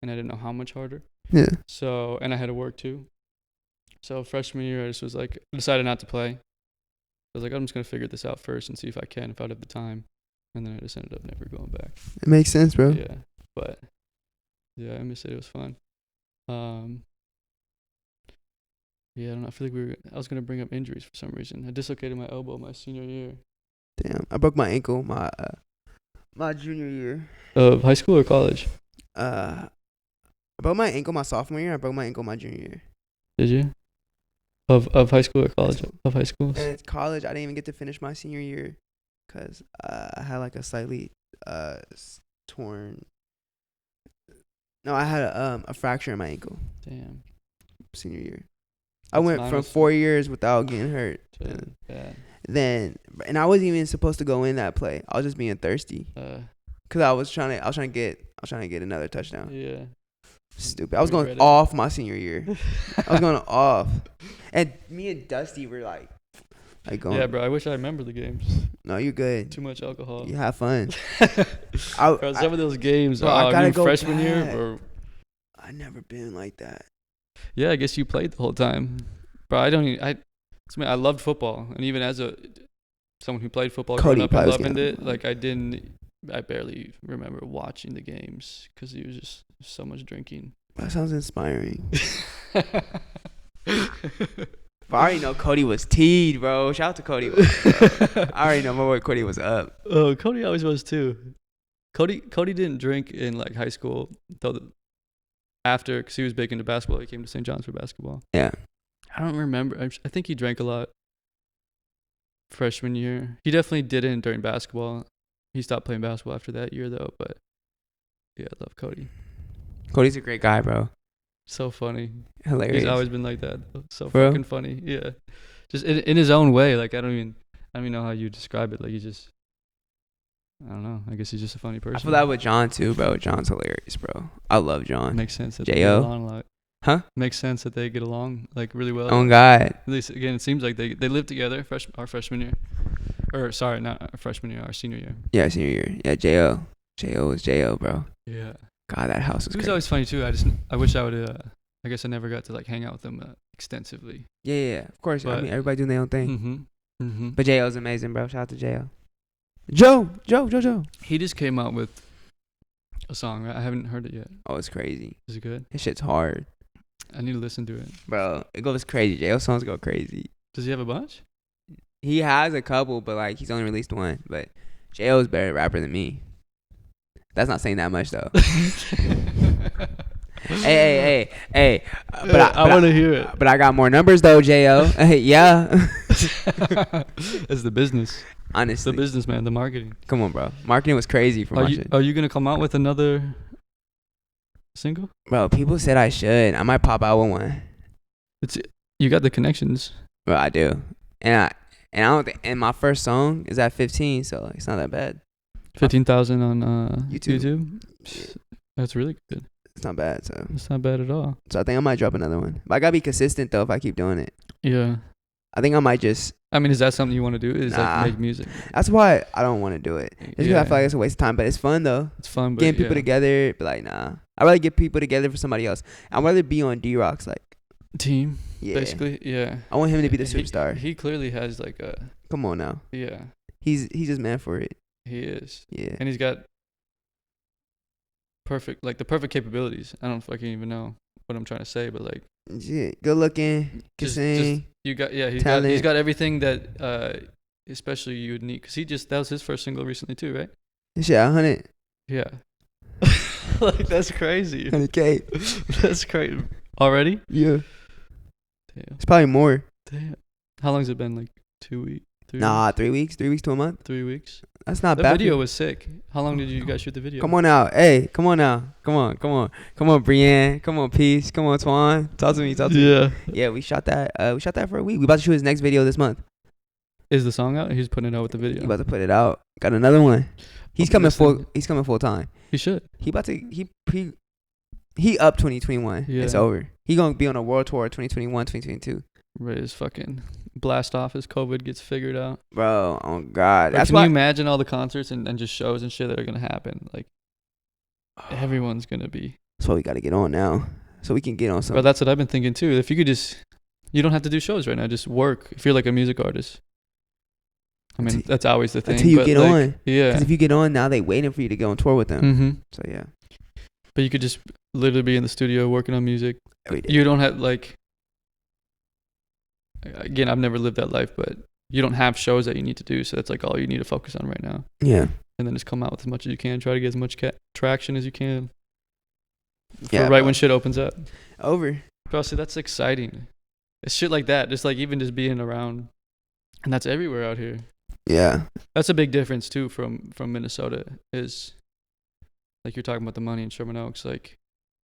and I didn't know how much harder. Yeah. So, and I had to work too. So freshman year, I just was like, I decided not to play. I was like, I'm just going to figure this out first and see if I can, if I have the time. And then I just ended up never going back. It makes sense, bro. Yeah, but yeah, I miss it. It was fun. Yeah, I don't know. I feel like I was going to bring up injuries for some reason. I dislocated my elbow my senior year. Damn, I broke my ankle my junior year. Of high school or college? I broke my ankle my sophomore year. I broke my ankle my junior year. Did you? Of high school or college? Of high school. And it's college. I didn't even get to finish my senior year because I had like a slightly torn. No, I had a fracture in my ankle. Damn. Senior year. I went from 4 years without getting hurt. And I wasn't even supposed to go in that play. I was just being thirsty. Cause I was trying to get another touchdown. Yeah. Stupid. I was going off my senior year. I was going off. And me and Dusty were like going. Yeah, bro. I wish I remember the games. No, you're good. Too much alcohol. You have fun. Bro, some of those games. Bro, I gotta go freshman back. year. Or I never been like that. Yeah, I guess you played the whole time, bro. I loved football, and even as someone who played football growing up and loving it, like I barely remember watching the games because it was just so much drinking. That sounds inspiring. I already know Cody was teed, bro. Shout out to Cody. I already know my boy Cody was up. Oh, Cody always was too. Cody didn't drink in like high school until after, because he was big into basketball. He came to St. John's for basketball. Yeah. I don't remember. I think he drank a lot freshman year. He definitely didn't during basketball. He stopped playing basketball after that year though. But yeah, I love Cody. Cody's a great guy, bro. So funny. Hilarious. He's always been like that. So bro. Fucking funny. Yeah. Just in his own way. Like I don't even know how you describe it. Like I don't know. I guess he's just a funny person. I feel that with John too, bro. John's hilarious, bro. I love John. Makes sense that they get along a lot. Huh? Makes sense that they get along like really well. Oh God. At least again, it seems like they lived together our freshman year. Or sorry, not our freshman year, our senior year. Yeah, senior year. Yeah, J.O. J.O. was J.O., bro. Yeah. God, that house was He was crazy. always funny too. I wish I would. I guess I never got to like hang out with him extensively. Yeah. Of course. But, I mean, everybody doing their own thing. Mm-hmm. Mm-hmm. But J.O.'s amazing, bro. Shout out to J.O. Joe. He just came out with a song, right? I haven't heard it yet. Oh, it's crazy. Is it good? His shit's hard. I need to listen to it. Bro, it goes crazy. J.O. songs go crazy. Does he have a bunch? He has a couple, but like he's only released one. But J.O.'s better rapper than me. That's not saying that much though. hey. But I want to hear it. But I got more numbers though, J.O. Yeah. It's the business. Honestly. The business, man. The marketing. Come on, bro. Marketing was crazy for my shit. Are you gonna come out with another single? Bro, people said I should. I might pop out with one. You got the connections. Bro, I do. And I don't think. And my first song is at 15, so it's not that bad. 15,000 on YouTube. Yeah. That's really good. It's not bad, so. It's not bad at all. So I think I might drop another one. But I gotta be consistent though if I keep doing it. Yeah. I think I might just. I mean, is that something you want to do? Like make music? That's why I don't want to do it. It's because I feel like it's a waste of time, but it's fun though. It's fun, but getting people together. But like, nah. I'd rather get people together for somebody else. I'd rather be on D-Rock's like team. Yeah. Basically, yeah. I want him to be the superstar. He clearly has like a. Come on now. Yeah. He's just meant for it. He is. Yeah. And he's got the perfect capabilities. I don't fucking even know what I'm trying to say, but like. Yeah. Good looking. Can sing. He's got everything that especially you would need, because that was his first single recently too, right? Shit, 100. Yeah. Like that's crazy. 100K. That's crazy. Already? Yeah. Damn. It's probably more. Damn. How long's it been? Like 2 weeks? 3 Nah, weeks? 3 weeks. 3 weeks to a month. 3 weeks. That's not the bad. The video was sick. How long did you guys shoot the video? Come on out. Hey, come on now. Come on, Brienne. Come on, Peace. Come on, Twan. Talk to me. Yeah. Yeah, we shot that. We shot that for a week. We about to shoot his next video this month. Is the song out? He's putting it out with the video. He about to put it out. Got another one. He's coming full. He's coming full time. He should. He about to. He up 2021. Yeah. It's over. He gonna be on a world tour 2021, 2022. Ready to fucking blast off as COVID gets figured out. Bro, oh God. Like, That's can why. you imagine all the concerts and just shows and shit that are gonna happen? Like everyone's gonna be. That's why we got to get on now. So we can get on But something. that's what I've been thinking too. If you could just, you don't have to do shows right now. Just work. If you're like a music artist. I mean, that's always the thing. Until you but get like, on. Yeah. Because if you get on, now they waiting for you to go on tour with them. Mm-hmm. So, yeah. But you could just literally be in the studio working on music. Every day. You don't have like. Again, I've never lived that life, but you don't have shows that you need to do. So that's like all you need to focus on right now. Yeah. And then just come out with as much as you can. Try to get as much traction as you can. For Yeah, right bro. when shit opens up. Over. Bro, see, that's exciting. It's shit like that. Just like even just being around. And that's everywhere out here. Yeah. That's a big difference too from Minnesota is like you're talking about the money in Sherman Oaks. Like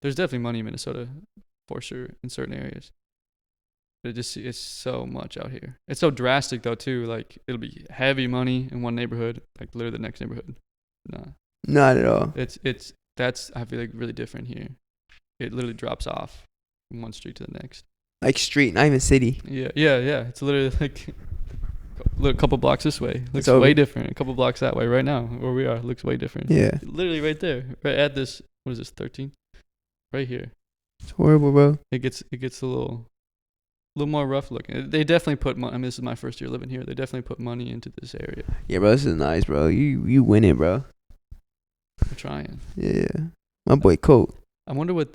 there's definitely money in Minnesota for sure in certain areas. But it's so much out here. It's so drastic though too. Like it'll be heavy money in one neighborhood, like literally the next neighborhood. Nah. Not at all. That's I feel like really different here. It literally drops off from one street to the next. Like street, not even city. Yeah. It's literally like a couple blocks this way. Looks over. way different. A couple blocks that way. Right now, where we are, looks way different. Yeah. Literally right there. Right at this. What is this? 13. Right here. It's horrible, bro. It gets a little more rough looking. They definitely put money. I mean, this is my first year living here. They definitely put money into this area. Yeah, bro. This is nice, bro. You winning, bro. We're trying. Yeah. My boy Colt. I wonder what.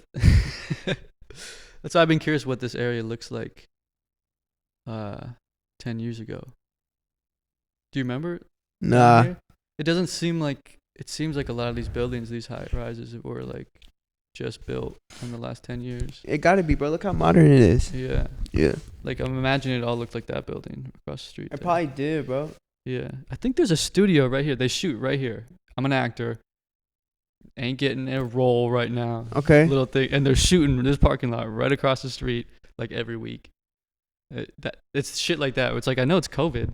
That's why I've been curious what this area looks like. 10 years ago. Do you remember? Nah. It doesn't seem like. It seems like a lot of these buildings, these high rises, were like just built in the last 10 years. It gotta be, bro. Look how modern it is. Yeah. Yeah. Like I'm imagining it all looked like that building across the street. It there. probably did, bro. Yeah. I think there's a studio right here. They shoot right here. I'm an actor. Ain't getting a role right now. Okay. Little thing, and they're shooting this parking lot right across the street like every week. It's shit like that. Where it's like I know it's COVID,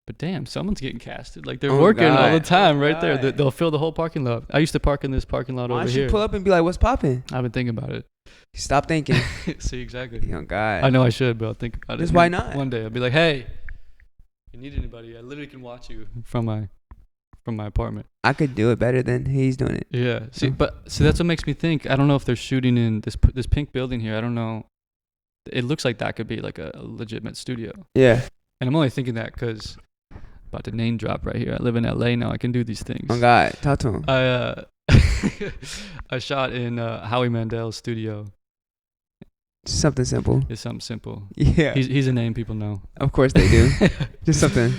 but damn, someone's getting casted. Like they're working all the time right there. They'll fill the whole parking lot. I used to park in this parking lot Why over don't here. you pull up and be like, "What's popping?" I've been thinking about it. Stop thinking. See, exactly. Young guy. I know I should, but I'll think about it. Just why not? One day I'll be like, hey, if you need anybody, I literally can watch you from my apartment. I could do it better than he's doing it. Yeah. See, that's what makes me think. I don't know if they're shooting in this pink building here. I don't know. It looks like that could be like a legitimate studio. Yeah. And I'm only thinking that because about to name drop right here. I live in LA now. I can do these things. Oh God, talk to him. I shot in Howie Mandel's studio. Something simple. It's something simple. Yeah. He's a name people know. Of course they do. Just something.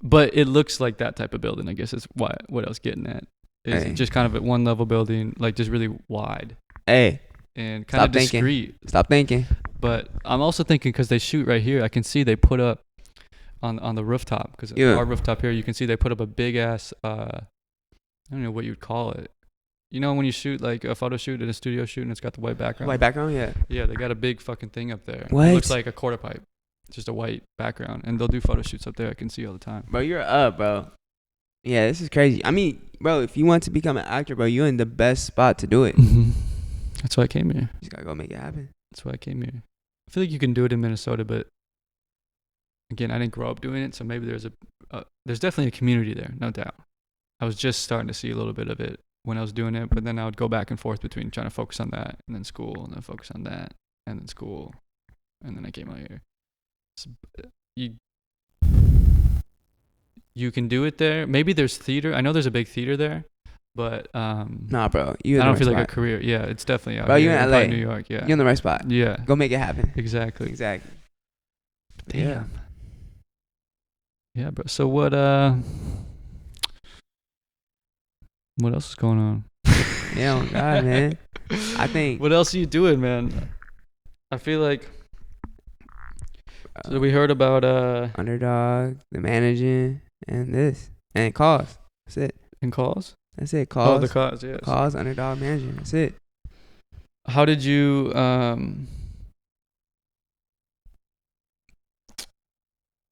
But it looks like that type of building. I guess is what I was getting at. Is Hey. just kind of a one level building, like just really wide Hey. and kind of discreet. Stop thinking. But I'm also thinking because they shoot right here, I can see they put up on the rooftop because our rooftop here, you can see they put up a big ass. I don't know what you'd call it. You know when you shoot like a photo shoot in a studio shoot and it's got the white background. White background, yeah. Yeah, they got a big fucking thing up there. What? It looks like a quarter pipe. It's just a white background, and they'll do photo shoots up there. I can see all the time. Bro, you're up, bro. Yeah, this is crazy. I mean, bro, if you want to become an actor, bro, you're in the best spot to do it. Mm-hmm. That's why I came here. You just gotta go make it happen. That's why I came here. I feel like you can do it in Minnesota, but again, I didn't grow up doing it, so maybe there's definitely a community there, no doubt. I was just starting to see a little bit of it when I was doing it, but then I would go back and forth between trying to focus on that and then school and then focus on that and then school, and then I came out here. So, you can do it there. Maybe there's theater. I know there's a big theater there, but Nah, bro, I don't feel like a career. Yeah, it's definitely out bro, here. you're in LA, New York. Yeah, you're in the right spot. Yeah, Go make it happen. exactly. Exactly. Damn. Yeah, bro. So what else is going on? Yeah, oh God, man. I think. What else are you doing, man? I feel like. So we heard about Underdog, the managing, and this, and calls. That's it. in calls. That's it. Oh, Calls. the calls. Yes. Calls, underdog, managing. That's it. How did you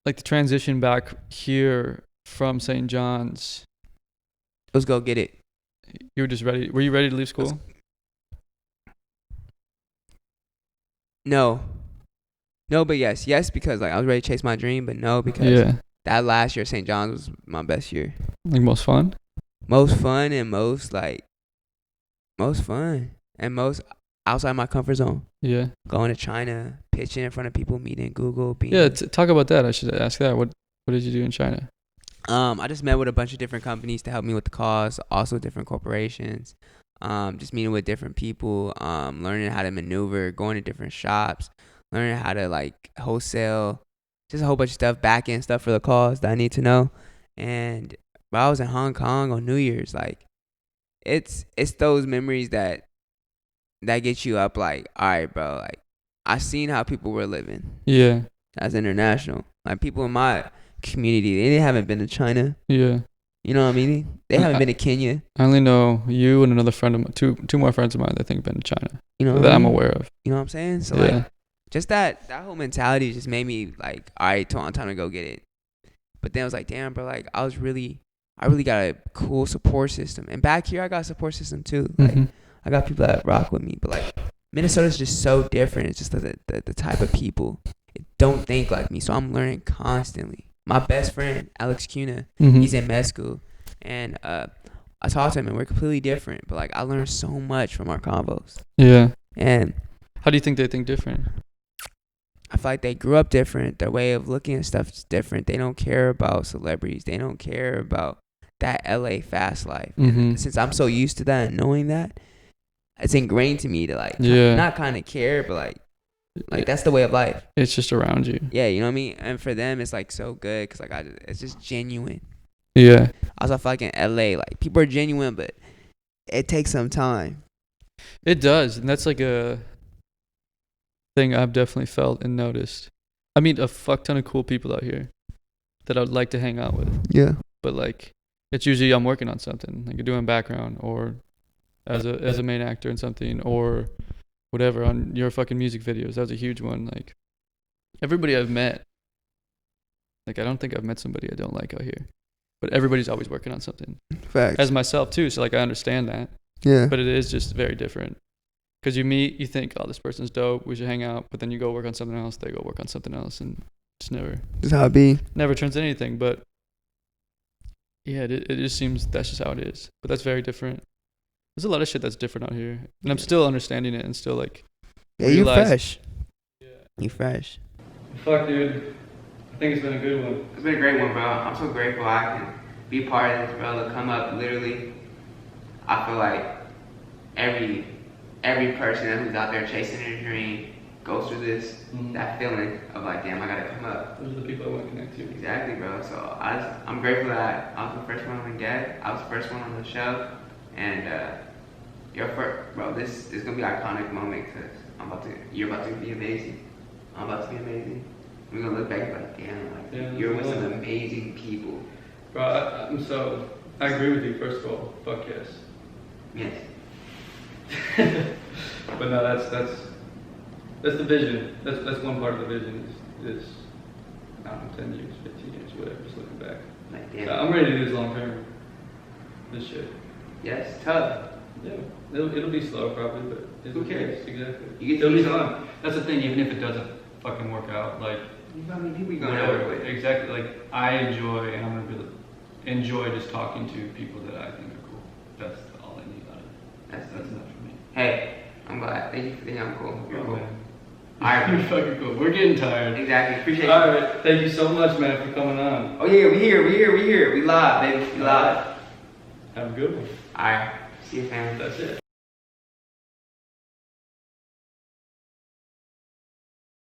like the transition back here from St. John's? Let's go get it. You were just ready. Were you ready to leave school? No. No, but yes, because like I was ready to chase my dream, but no, because Yeah. that last year St. John's was my best year. Like most fun? Most fun and most fun and most outside my comfort zone. Yeah. Going to China, pitching in front of people, meeting Google. Being, Yeah, talk about that. I should ask that. What did you do in China? I just met with a bunch of different companies to help me with the cause, also different corporations. Just meeting with different people, learning how to maneuver, going to different shops, learning how to like wholesale, just a whole bunch of stuff, back end stuff for the cause that I need to know. And while I was in Hong Kong on New Year's, like it's those memories that get you up like, all right, bro, like I seen how people were living. Yeah. As international. Like people in my community, they haven't been to China. Yeah. You know what I mean? They haven't been to Kenya. I only know you and another friend of mine, two more friends of mine that I think been to China. You know that I'm aware of. You know what I'm saying? So yeah. like just that whole mentality just made me like, all right, time to go get it. But then I was like, damn, bro, like I really got a cool support system. And back here I got a support system too. Like I got people that rock with me. But like Minnesota's just so different. It's just the type of people don't think like me. So I'm learning constantly. My best friend, Alex Cuna, he's in med school. And I talked to him and we're completely different. But like I learned so much from our combos. Yeah. And how do you think they think different? I feel like they grew up different. Their way of looking at stuff is different. They don't care about celebrities. They don't care about that LA fast life. And since I'm so used to that and knowing that, it's ingrained to me to like not kind of care, but like that's the way of life. It's just around you. Yeah, you know what I mean? And for them, it's like so good because like it's just genuine. Yeah. Also, I feel like in LA, like people are genuine, but it takes some time. It does. And that's like a thing I've definitely felt and noticed. I meet a fuck ton of cool people out here that I would like to hang out with. Yeah. But like, it's usually I'm working on something, like doing background or as a main actor in something or whatever on your fucking music videos. That was a huge one. Like everybody I've met, like I don't think I've met somebody I don't like out here. But everybody's always working on something. Facts. As myself too, so like I understand that. Yeah. But it is just very different. Because you meet, you think, oh, this person's dope, we should hang out. But then you go work on something else, they go work on something else, and just Just how it be. never turns into anything. But yeah, it just seems that's just how it is. But that's very different. There's a lot of shit that's different out here. And I'm still understanding it and still like yeah, you fresh. Yeah. You fresh. Fuck, dude. I think it's been a good one. It's been a great one, bro. I'm so grateful I can be part of this, bro. To come up, literally, I feel like every person who's out there chasing their dream goes through this, that feeling of like, damn, I gotta come up. Those are the people I want to connect to. Exactly, bro. So I'm grateful that I was the first one on the get. I was the first one on the show, and you're first, bro. This is gonna be an iconic moment because you're about to be amazing. I'm about to be amazing. We're gonna look back and be like, damn, like you're with some amazing people. Bro, I agree with you. First of all, fuck yes. Yes. But no, that's the vision. That's one part of the vision is I don't know, 10 years, 15 years, whatever. Just looking back. Like damn. So I'm ready to do this long term. This shit. Yes, tough. Yeah, it'll be slow probably, but who cares? Exactly. It'll be fun. That's the thing. Even if it doesn't fucking work out, like. You know how many people you gonna work with? Exactly. Like I enjoy, and I'm gonna really enjoy just talking to people that I think are cool. That's all I need out of it. That's enough for me. Hey, I'm glad. Thank you for thinking I'm cool. You're cool. Man. Alright, you're fucking cool. We're getting tired. Exactly. Appreciate you. Alright, thank you so much, man, for coming on. Oh yeah, we here. We live, baby. We live. Have a good one. Alright. See you, fam. That's it.